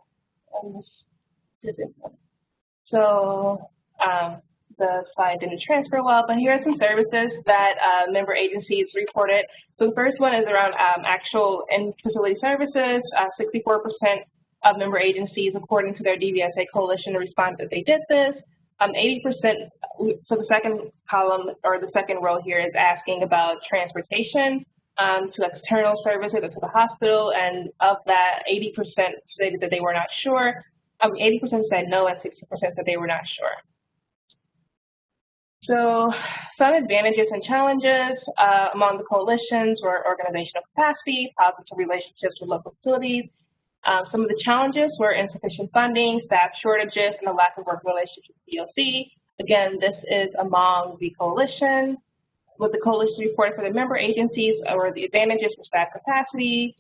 the slide didn't transfer well, but here are some services that member agencies reported. So the first one is around actual in-facility services. 64% of member agencies, according to their DVSA coalition, responded that they did this. 80%, so the second column or the second row here is asking about transportation to external services or to the hospital, and of that, 80% stated that they were not sure. 80% said no, and 60% said they were not sure. So some advantages and challenges among the coalitions were organizational capacity, positive relationships with local facilities. Some of the challenges were insufficient funding, staff shortages, and a lack of working relationships with the DOC. Again, this is among the coalition. What the coalition reported for the member agencies were the advantages for staff capacity,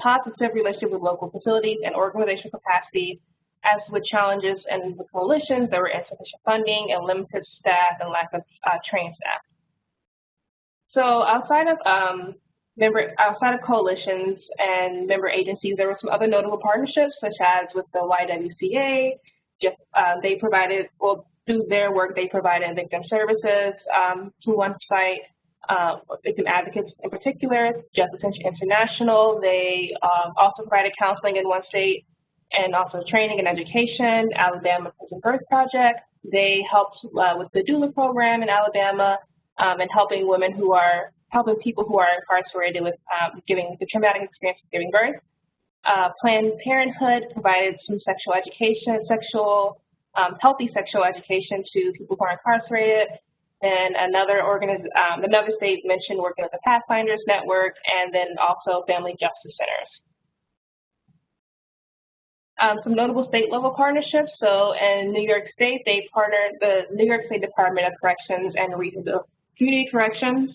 positive relationship with local facilities, and organizational capacity. As with challenges in the coalitions, there were insufficient funding and limited staff and lack of trained staff. So outside of coalitions and member agencies, there were some other notable partnerships, such as with the YWCA. They provided, well, through their work, they provided victim services to one site, victim advocates in particular, Justice International. They also provided counseling in one state, and also training and education. Alabama Prison Birth Project. They helped with the doula program in Alabama and helping people who are incarcerated with giving the traumatic experience of giving birth. Planned Parenthood provided some sexual education, healthy sexual education to people who are incarcerated. And another state mentioned working with the Pathfinders Network, and then also Family Justice Centers. Some notable state-level partnerships. So in New York State, they partnered the New York State Department of Corrections and Community Corrections.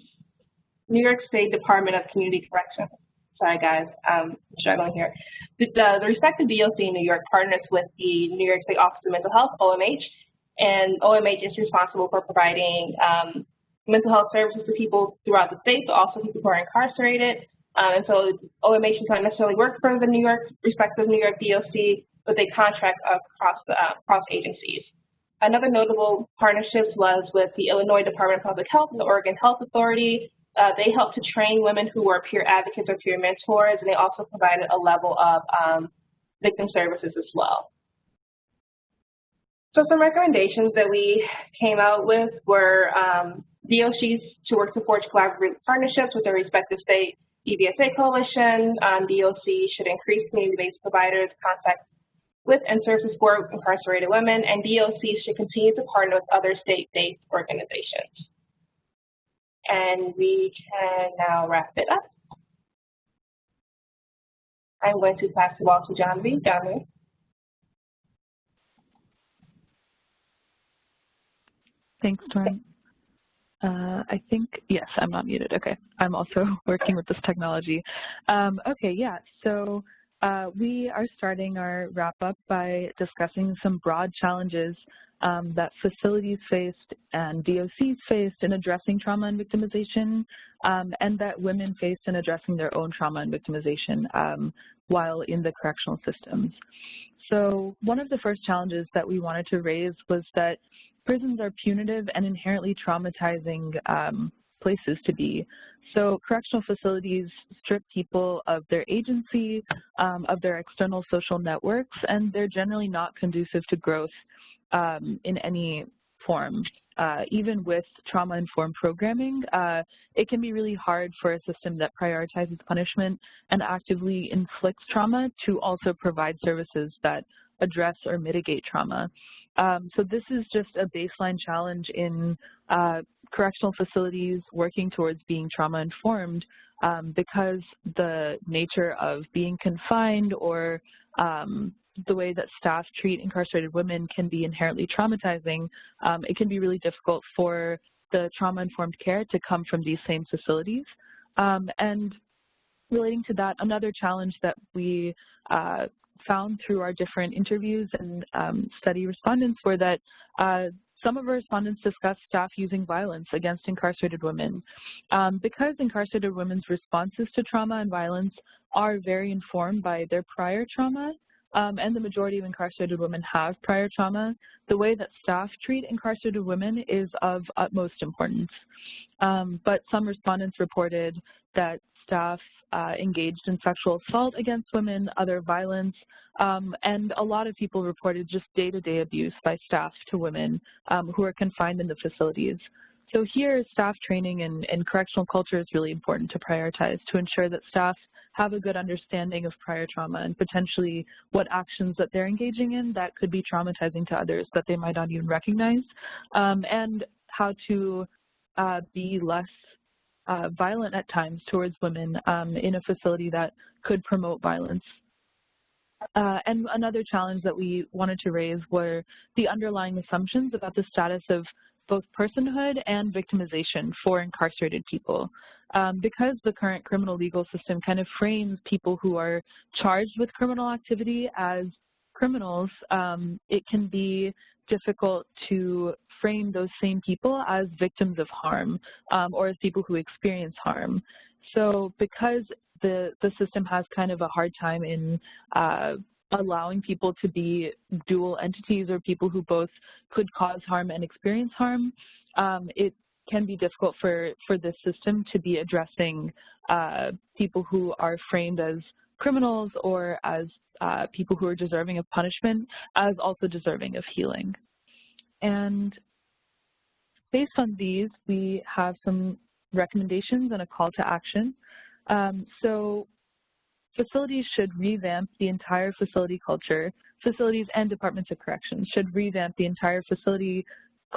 New York State Department of Community Corrections. Sorry, guys, I'm struggling here. The respective DOC in New York partners with the New York State Office of Mental Health, OMH, and OMH is responsible for providing mental health services to people throughout the state, but also people who are incarcerated. And so OMH does not necessarily work for the respective New York DOC, but they contract across agencies. Another notable partnerships was with the Illinois Department of Public Health and the Oregon Health Authority. They help to train women who are peer advocates or peer mentors, and they also provided a level of victim services as well. So some recommendations that we came out with were DOCs to work to forge collaborative partnerships with their respective state DVSA coalition. DOC should increase community-based providers' contact with and serve to support incarcerated women, and DOCs should continue to partner with other state-based organizations. And we can now wrap it up. I'm going to pass the ball to John V. Thanks, Torn. I think, yes, I'm not muted. Okay, I'm also working with this technology. Okay, yeah, so we are starting our wrap-up by discussing some broad challenges that facilities faced and DOCs faced in addressing trauma and victimization, and that women faced in addressing their own trauma and victimization while in the correctional systems. So one of the first challenges that we wanted to raise was that prisons are punitive and inherently traumatizing places to be. So correctional facilities strip people of their agency, of their external social networks, and they're generally not conducive to growth in any inform. Even with trauma-informed programming, it can be really hard for a system that prioritizes punishment and actively inflicts trauma to also provide services that address or mitigate trauma. So this is just a baseline challenge in correctional facilities working towards being trauma-informed because the nature of being confined or the way that staff treat incarcerated women can be inherently traumatizing. It can be really difficult for the trauma-informed care to come from these same facilities. And relating to that, another challenge that we found through our different interviews and study respondents were that some of our respondents discussed staff using violence against incarcerated women. Because incarcerated women's responses to trauma and violence are very informed by their prior trauma, and the majority of incarcerated women have prior trauma, the way that staff treat incarcerated women is of utmost importance. But some respondents reported that staff engaged in sexual assault against women, other violence, and a lot of people reported just day-to-day abuse by staff to women who are confined in the facilities. So here, staff training and correctional culture is really important to prioritize to ensure that staff have a good understanding of prior trauma and potentially what actions that they're engaging in that could be traumatizing to others that they might not even recognize, and how to be less violent at times towards women in a facility that could promote violence. And another challenge that we wanted to raise were the underlying assumptions about the status of both personhood and victimization for incarcerated people. Because the current criminal legal system kind of frames people who are charged with criminal activity as criminals, it can be difficult to frame those same people as victims of harm or as people who experience harm. So because the system has kind of a hard time in allowing people to be dual entities or people who both could cause harm and experience harm, it can be difficult for this system to be addressing people who are framed as criminals or as people who are deserving of punishment as also deserving of healing. And based on these, we have some recommendations and a call to action. So facilities should revamp the entire facility culture. Facilities and departments of corrections should revamp the entire facility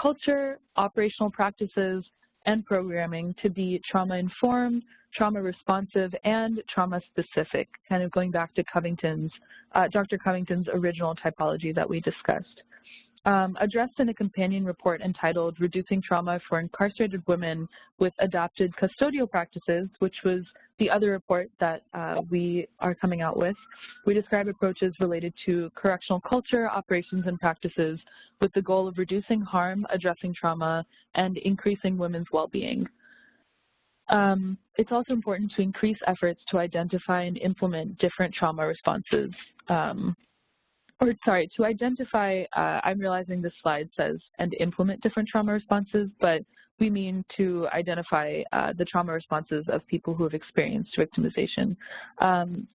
culture, operational practices, and programming to be trauma-informed, trauma-responsive, and trauma-specific, kind of going back to Dr. Covington's original typology that we discussed. Addressed in a companion report entitled Reducing Trauma for Incarcerated Women with Adapted Custodial Practices, which was the other report that we are coming out with, we describe approaches related to correctional culture, operations, and practices with the goal of reducing harm, addressing trauma, and increasing women's well-being. It's also important to increase efforts to identify and implement different trauma responses. To identify, I'm realizing this slide says, and implement different trauma responses, but we mean to identify the trauma responses of people who have experienced victimization.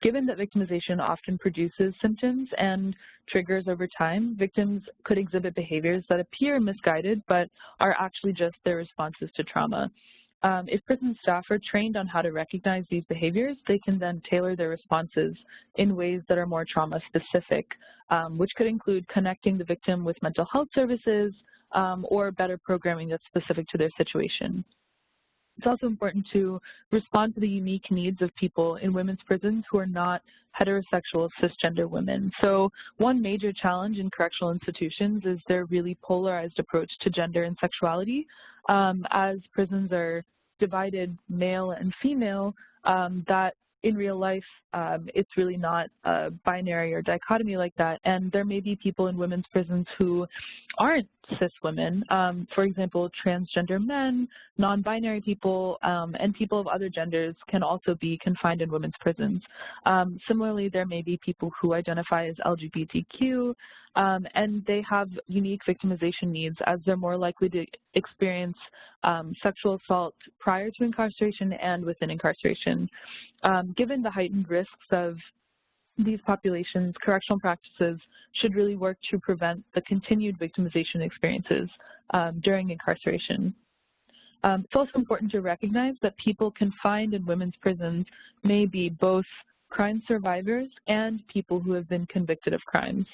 Given that victimization often produces symptoms and triggers over time, victims could exhibit behaviors that appear misguided, but are actually just their responses to trauma. If prison staff are trained on how to recognize these behaviors, they can then tailor their responses in ways that are more trauma-specific, which could include connecting the victim with mental health services or better programming that's specific to their situation. It's also important to respond to the unique needs of people in women's prisons who are not heterosexual cisgender women. So one major challenge in correctional institutions is their really polarized approach to gender and sexuality. As prisons are divided male and female, that in real life, it's really not a binary or dichotomy like that. And there may be people in women's prisons who aren't cis women, for example, transgender men, non-binary people, and people of other genders can also be confined in women's prisons. Similarly, there may be people who identify as LGBTQ, and they have unique victimization needs as they're more likely to experience sexual assault prior to incarceration and within incarceration. Given the heightened risks of these populations, correctional practices should really work to prevent the continued victimization experiences during incarceration. It's also important to recognize that people confined in women's prisons may be both crime survivors and people who have been convicted of crimes.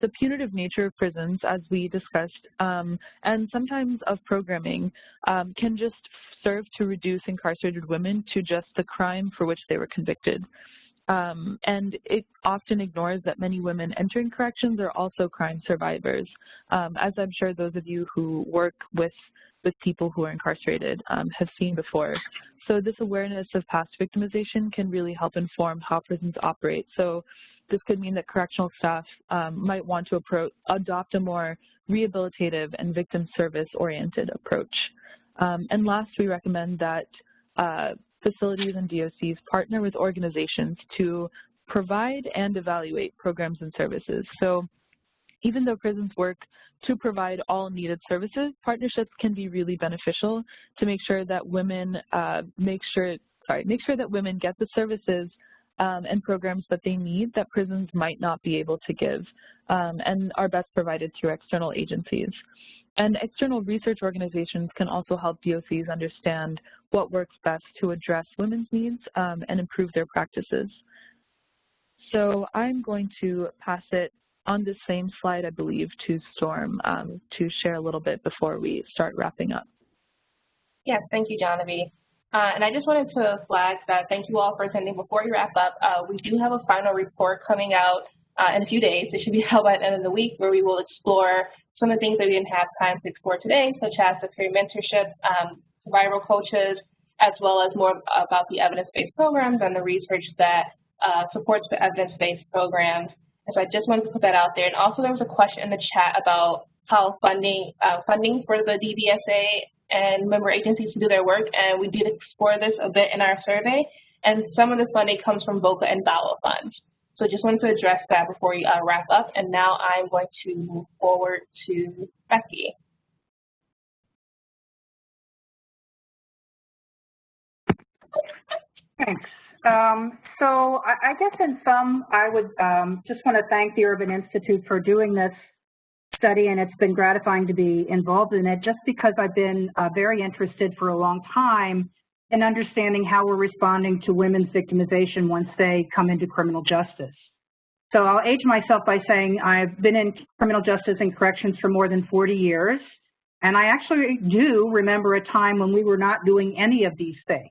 The punitive nature of prisons, as we discussed, and sometimes of programming, can just serve to reduce incarcerated women to just the crime for which they were convicted. And it often ignores that many women entering corrections are also crime survivors, as I'm sure those of you who work with people who are incarcerated have seen before. So this awareness of past victimization can really help inform how prisons operate. So this could mean that correctional staff might want to adopt a more rehabilitative and victim service-oriented approach. And last, we recommend that facilities and DOCs partner with organizations to provide and evaluate programs and services. So even though prisons work to provide all needed services, partnerships can be really beneficial to make sure that women make sure that women get the services and programs that they need that prisons might not be able to give and are best provided through external agencies. And external research organizations can also help DOCs understand what works best to address women's needs and improve their practices. So I'm going to pass it on the same slide, I believe, to Storm to share a little bit before we start wrapping up. Yes, thank you, Genevieve. And I just wanted to flag that thank you all for attending. Before we wrap up, we do have a final report coming out in a few days. It should be held by the end of the week, where we will explore some of the things that we didn't have time to explore today, such as the peer mentorship, survival coaches, as well as more about the evidence-based programs and the research that supports the evidence-based programs. And so I just wanted to put that out there. And also there was a question in the chat about how funding for the DBSA and member agencies to do their work, and we did explore this a bit in our survey. And some of the funding comes from VOCA and VAWA funds. So just wanted to address that before we wrap up. And now I'm going to move forward to Becky. Thanks. So I guess in sum, I would just want to thank the Urban Institute for doing this study, and it's been gratifying to be involved in it just because I've been very interested for a long time in understanding how we're responding to women's victimization once they come into criminal justice. So I'll age myself by saying I've been in criminal justice and corrections for more than 40 years, and I actually do remember a time when we were not doing any of these things.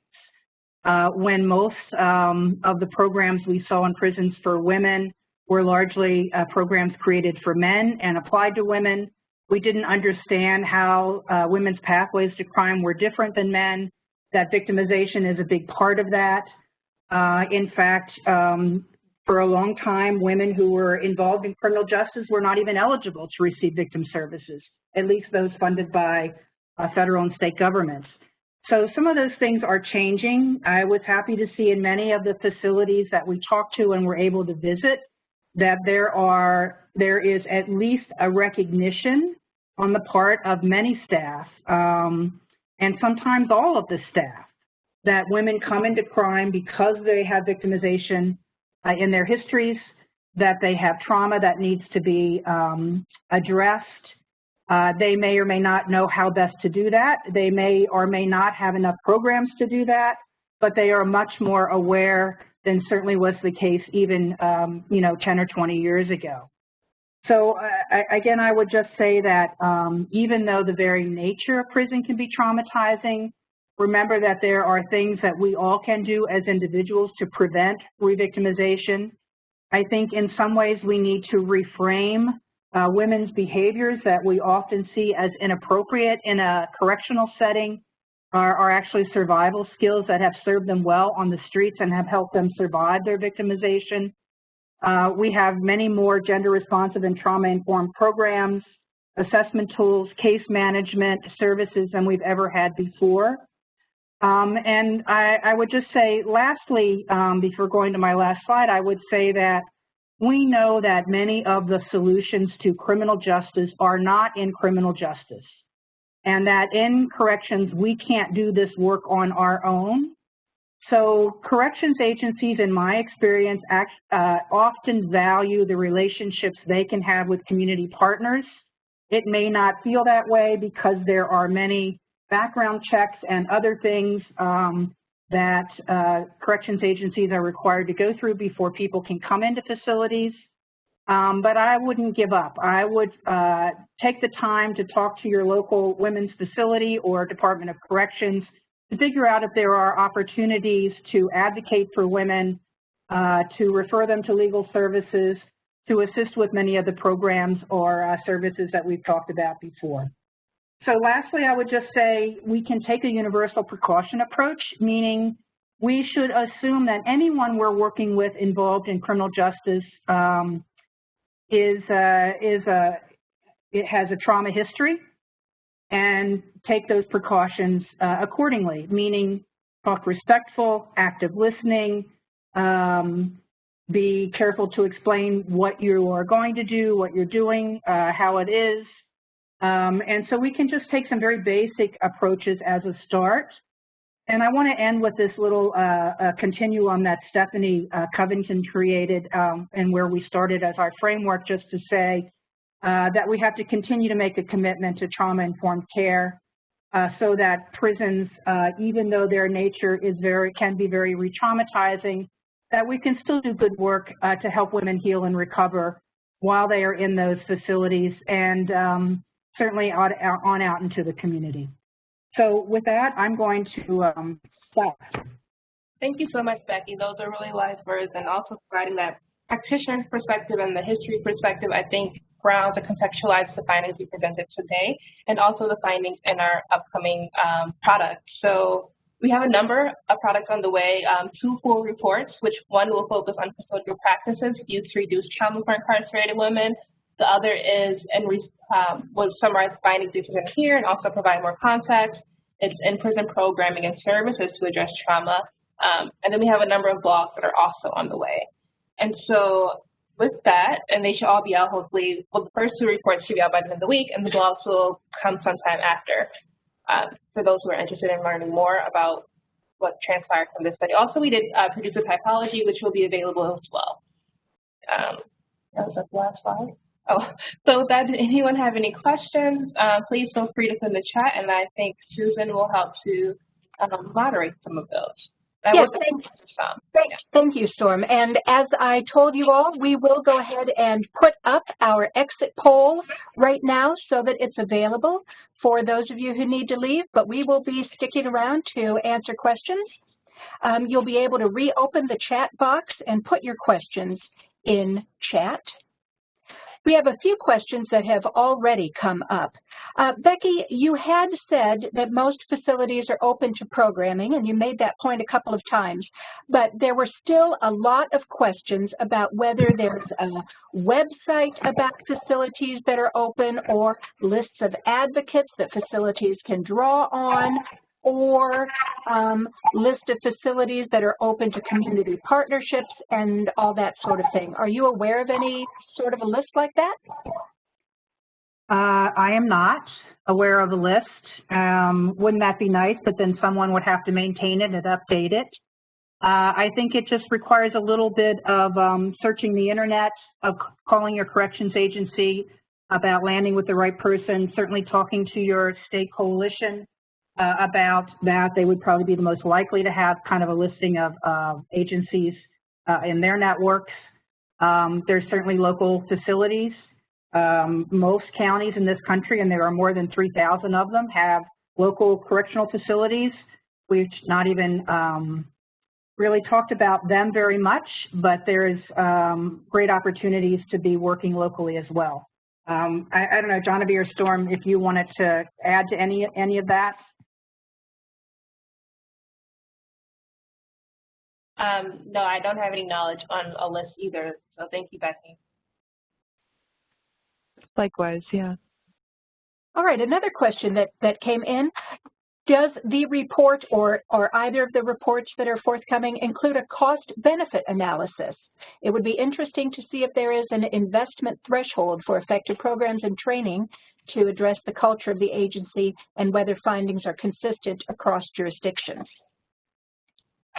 When most of the programs we saw in prisons for women were largely programs created for men and applied to women. We didn't understand how women's pathways to crime were different than men, that victimization is a big part of that. In fact, for a long time, women who were involved in criminal justice were not even eligible to receive victim services, at least those funded by federal and state governments. So some of those things are changing. I was happy to see in many of the facilities that we talked to and were able to visit that there is at least a recognition on the part of many staff, and sometimes all of the staff, that women come into crime because they have victimization in their histories, that they have trauma that needs to be addressed. They may or may not know how best to do that. They may or may not have enough programs to do that, but they are much more aware than certainly was the case even 10 or 20 years ago. So again, I would just say that even though the very nature of prison can be traumatizing, remember that there are things that we all can do as individuals to prevent re-victimization. I think in some ways we need to reframe women's behaviors that we often see as inappropriate in a correctional setting are actually survival skills that have served them well on the streets and have helped them survive their victimization. We have many more gender-responsive and trauma-informed programs, assessment tools, case management services than we've ever had before. And I would just say, lastly, before going to my last slide, I would say that we know that many of the solutions to criminal justice are not in criminal justice, and that in corrections, we can't do this work on our own. So corrections agencies, in my experience, often value the relationships they can have with community partners. It may not feel that way because there are many background checks and other things that corrections agencies are required to go through before people can come into facilities. But I wouldn't give up. I would take the time to talk to your local women's facility or Department of Corrections to figure out if there are opportunities to advocate for women, to refer them to legal services, to assist with many of the programs or services that we've talked about before. So lastly, I would just say we can take a universal precaution approach, meaning we should assume that anyone we're working with involved in criminal justice it has a trauma history, and take those precautions accordingly, meaning talk respectful, active listening, be careful to explain what you are going to do, what you're doing, how it is. And so we can just take some very basic approaches as a start. And I want to end with this little continuum that Stephanie Covington created and where we started as our framework, just to say that we have to continue to make a commitment to trauma-informed care so that prisons, even though their nature is can be very re-traumatizing, that we can still do good work to help women heal and recover while they are in those facilities, and certainly on out into the community. So with that, I'm going to stop. Thank you so much, Becky. Those are really wise words, and also providing that practitioner's perspective and the history perspective, I think, grounds and contextualizes the findings we presented today, and also the findings in our upcoming product. So we have a number of products on the way, 2 full reports, which one will focus on custodial practices used to reduce trauma for incarcerated women. The other is, and will summarize findings we presented here and also provide more context. It's in-prison programming and services to address trauma. And then we have a number of blogs that are also on the way. And so with that, and they should all be out hopefully, well, the first 2 reports should be out by the end of the week, and the blogs will come sometime after for those who are interested in learning more about what transpired from this study. Also, we did produce a typology, which will be available as well. That was the last slide. Oh, so with that, did anyone have any questions? Please feel free to send the chat, and I think Susan will help to moderate some of those. Yes, thank you, Storm. And as I told you all, we will go ahead and put up our exit poll right now so that it's available for those of you who need to leave, but we will be sticking around to answer questions. You'll be able to reopen the chat box and put your questions in chat. We have a few questions that have already come up. Becky, you had said that most facilities are open to programming, and you made that point a couple of times, but there were still a lot of questions about whether there's a website about facilities that are open, or lists of advocates that facilities can draw on, or list of facilities that are open to community partnerships and all that sort of thing. Are you aware of any sort of a list like that? I am not aware of a list. Wouldn't that be nice? But then someone would have to maintain it and update it. I think it just requires a little bit of searching the internet, of calling your corrections agency about landing with the right person, certainly talking to your state coalition about that. They would probably be the most likely to have kind of a listing of agencies in their networks. There's certainly local facilities. Most counties in this country, and there are more than 3,000 of them, have local correctional facilities. We've not even really talked about them very much, but there's great opportunities to be working locally as well. I don't know, Johnny or Storm, if you wanted to add to any of that. No, I don't have any knowledge on a list either, so thank you, Becky. Likewise, yeah. All right, another question that came in. Does the report or either of the reports that are forthcoming include a cost-benefit analysis? It would be interesting to see if there is an investment threshold for effective programs and training to address the culture of the agency and whether findings are consistent across jurisdictions.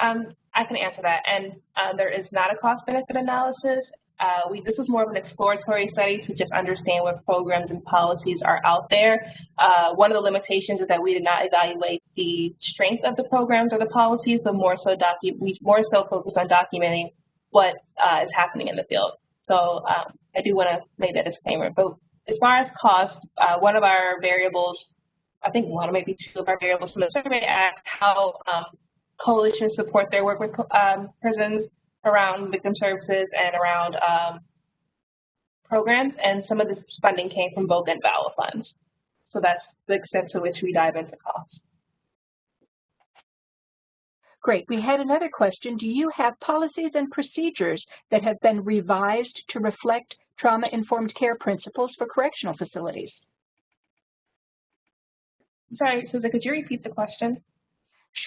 I can answer that, and there is not a cost-benefit analysis. This is more of an exploratory study to just understand what programs and policies are out there. One of the limitations is that we did not evaluate the strength of the programs or the policies, but we more so focus on documenting what is happening in the field. So I do want to make that disclaimer. But as far as cost, one of our variables, I think one or maybe two of our variables from the survey asked how coalitions support their work with prisons around victim services and around programs, and some of this funding came from voc and VAWA funds. So that's the extent to which we dive into costs. Great. We had another question. Do you have policies and procedures that have been revised to reflect trauma-informed care principles for correctional facilities? Sorry, Susan, could you repeat the question?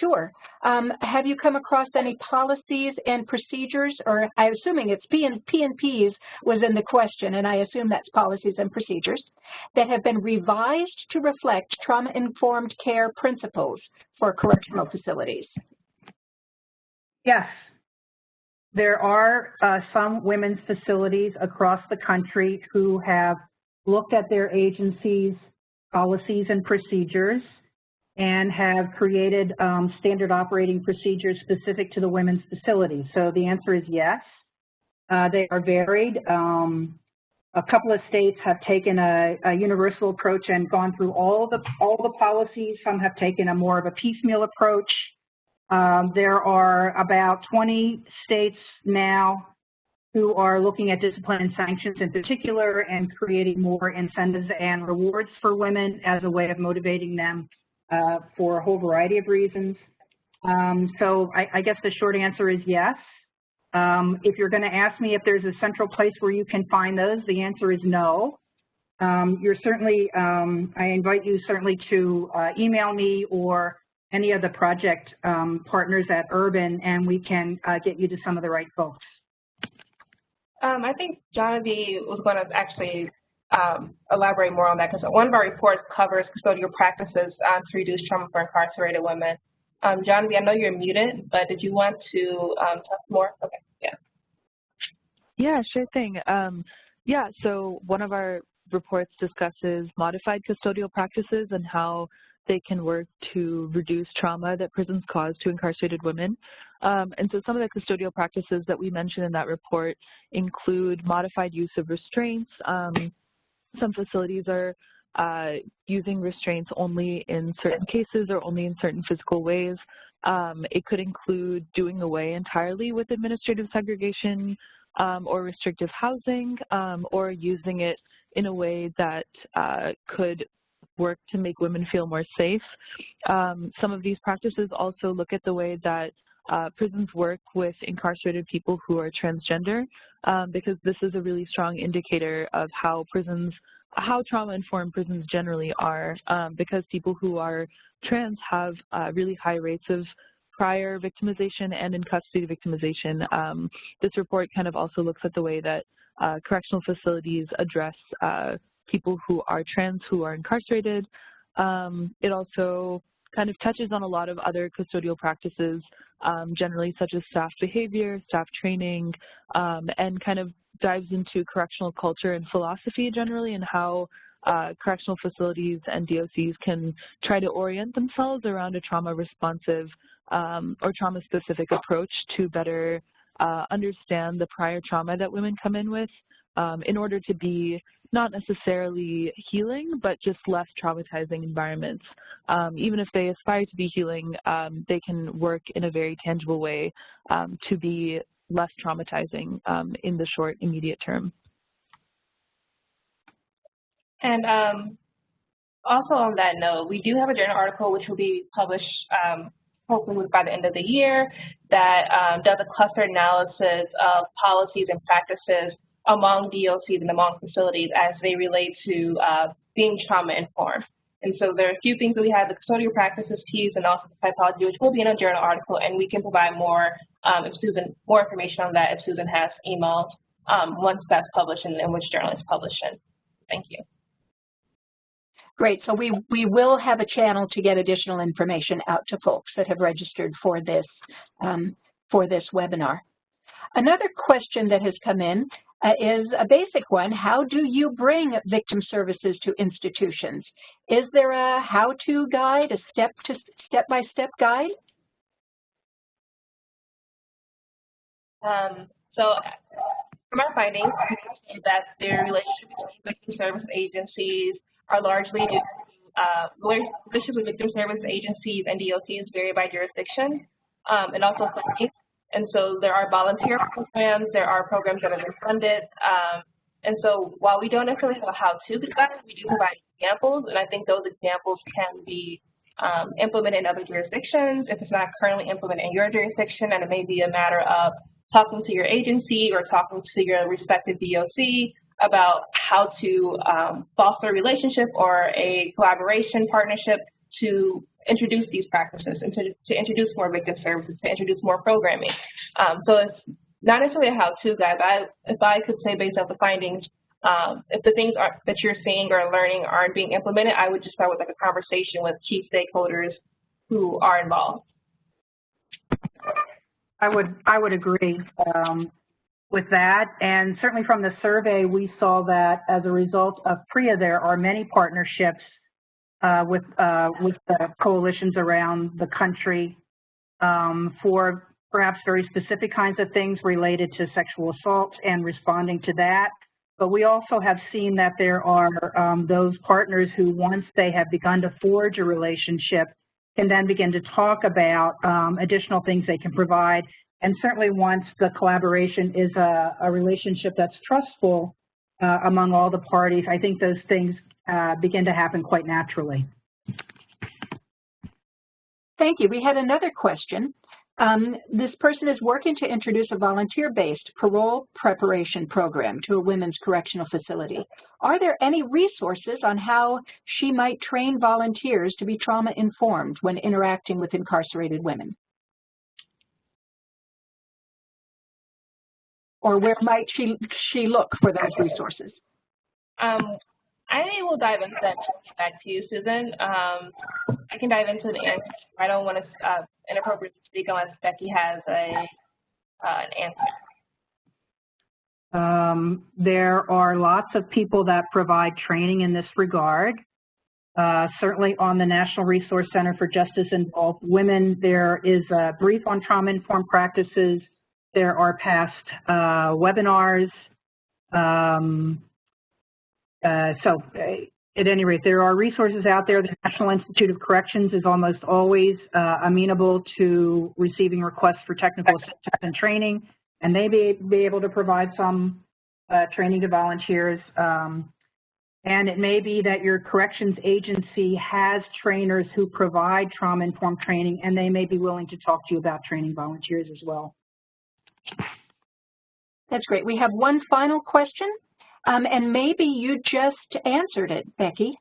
Sure. Have you come across any policies and procedures, or I'm assuming it's P&Ps was in the question, and I assume that's policies and procedures, that have been revised to reflect trauma-informed care principles for correctional facilities? Yes. There are some women's facilities across the country who have looked at their agency's policies and procedures and have created standard operating procedures specific to the women's facility. So the answer is yes. They are varied. A couple of states have taken a universal approach and gone through all the policies. Some have taken a more of a piecemeal approach. There are about 20 states now who are looking at discipline and sanctions in particular and creating more incentives and rewards for women as a way of motivating them for a whole variety of reasons. So I guess the short answer is yes. If you're going to ask me if there's a central place where you can find those, the answer is no. You're certainly, I invite you certainly to email me or any of the project partners at Urban, and we can get you to some of the right folks. I think Johnny was going to actually elaborate more on that, because one of our reports covers custodial practices to reduce trauma for incarcerated women. Johnny, I know you're muted, but did you want to talk more? Okay, yeah. Yeah, sure thing. Yeah, so one of our reports discusses modified custodial practices and how they can work to reduce trauma that prisons cause to incarcerated women. And so some of the custodial practices that we mentioned in that report include modified use of restraints. Some facilities are using restraints only in certain cases or only in certain physical ways. It could include doing away entirely with administrative segregation or restrictive housing, or using it in a way that could work to make women feel more safe. Some of these practices also look at the way that prisons work with incarcerated people who are transgender, because this is a really strong indicator of how trauma-informed prisons generally are, because people who are trans have really high rates of prior victimization and in custody victimization. This report kind of also looks at the way that correctional facilities address people who are trans who are incarcerated. It also kind of touches on a lot of other custodial practices, generally such as staff behavior, staff training, and kind of dives into correctional culture and philosophy generally, and how correctional facilities and DOCs can try to orient themselves around a trauma-responsive or trauma-specific approach to better understand the prior trauma that women come in with, in order to be not necessarily healing, but just less traumatizing environments. Even if they aspire to be healing, they can work in a very tangible way to be less traumatizing in the short, immediate term. And also on that note, we do have a journal article which will be published hopefully by the end of the year that does a cluster analysis of policies and practices among DOCs and among facilities as they relate to being trauma-informed. And so there are a few things that we have, the custodial practices piece and also the typology, which will be in a journal article, and we can provide more more information on that if Susan has emailed once that's published and which journal it's published in. Thank you. Great. So we will have a channel to get additional information out to folks that have registered for this webinar. Another question that has come in is a basic one. How do you bring victim services to institutions? Is there a how-to guide, a step-by-step guide? So from our findings, we can see that the relationship between victim service agencies are largely due to relationships with victim service agencies and DOCs vary by jurisdiction and also funding. And so there are volunteer programs, there are programs that have been funded. And so while we don't necessarily have a how-to guide, we do provide examples, and I think those examples can be implemented in other jurisdictions. If it's not currently implemented in your jurisdiction, and it may be a matter of talking to your agency or talking to your respective DOC about how to foster a relationship or a collaboration partnership to introduce these practices and to introduce more victim services, to introduce more programming. So it's not necessarily a how-to guide, but if I could say based off the findings, if the things that you're seeing or learning aren't being implemented, I would just start with like a conversation with key stakeholders who are involved. I would agree with that, and certainly from the survey we saw that as a result of PRIA there are many partnerships with the coalitions around the country for perhaps very specific kinds of things related to sexual assault and responding to that. But we also have seen that there are those partners who, once they have begun to forge a relationship, can then begin to talk about additional things they can provide. And certainly once the collaboration is a relationship that's trustful among all the parties, I think those things begin to happen quite naturally. Thank you. We had another question. This person is working to introduce a volunteer-based parole preparation program to a women's correctional facility. Are there any resources on how she might train volunteers to be trauma-informed when interacting with incarcerated women? Or where might she look for those resources? I will dive into that back to you, Susan. I can dive into the answer. I don't want to inappropriately speak unless Becky has an answer. There are lots of people that provide training in this regard. Certainly on the National Resource Center for Justice Involved Women, there is a brief on trauma-informed practices. There are past webinars. So at any rate, there are resources out there. The National Institute of Corrections is almost always amenable to receiving requests for technical assistance and training, and they may be able to provide some training to volunteers. And it may be that your corrections agency has trainers who provide trauma-informed training, and they may be willing to talk to you about training volunteers as well. That's great. We have one final question. And maybe you just answered it, Becky.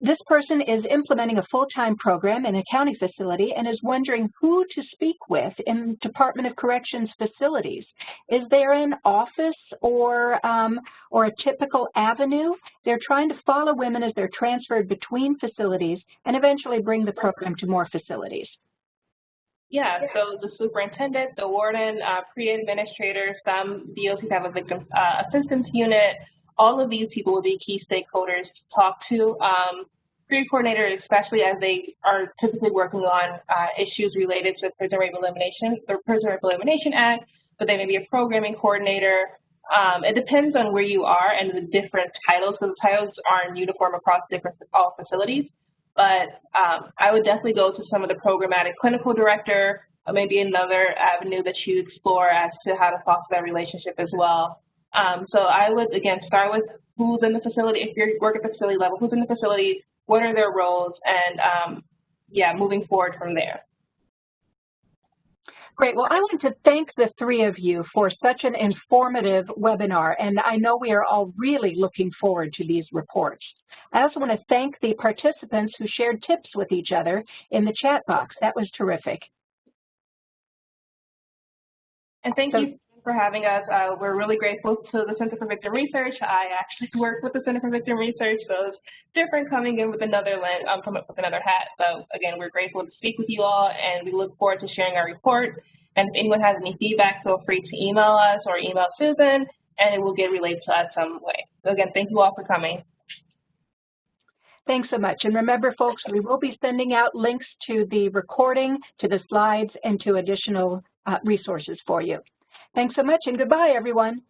This person is implementing a full-time program in a county facility and is wondering who to speak with in Department of Corrections facilities. Is there an office or a typical avenue? They're trying to follow women as they're transferred between facilities and eventually bring the program to more facilities. Yeah, so the superintendent, the warden, pre-administrators, some DOCs have a victim assistance unit. All of these people will be key stakeholders to talk to. Pre-coordinators, especially as they are typically working on issues related to Prison Rape Elimination, the Prison Rape Elimination Act, but they may be a programming coordinator. It depends on where you are and the different titles, so the titles aren't uniform across all facilities. But I would definitely go to some of the programmatic clinical director, or maybe another avenue that you explore as to how to foster that relationship as well. So I would, again, start with who's in the facility. If you work at the facility level, who's in the facility, what are their roles, and yeah, moving forward from there. Great. Well, I want to thank the three of you for such an informative webinar, and I know we are all really looking forward to these reports. I also want to thank the participants who shared tips with each other in the chat box. That was terrific. And thank you for having us. We're really grateful to the Center for Victim Research. I actually work with the Center for Victim Research, so it's different coming in with another lens, with another hat. So again, we're grateful to speak with you all, and we look forward to sharing our report. And if anyone has any feedback, feel free to email us or email Susan, and it will get relayed to us some way. So again, thank you all for coming. Thanks so much. And remember, folks, we will be sending out links to the recording, to the slides, and to additional resources for you. Thanks so much, and goodbye, everyone.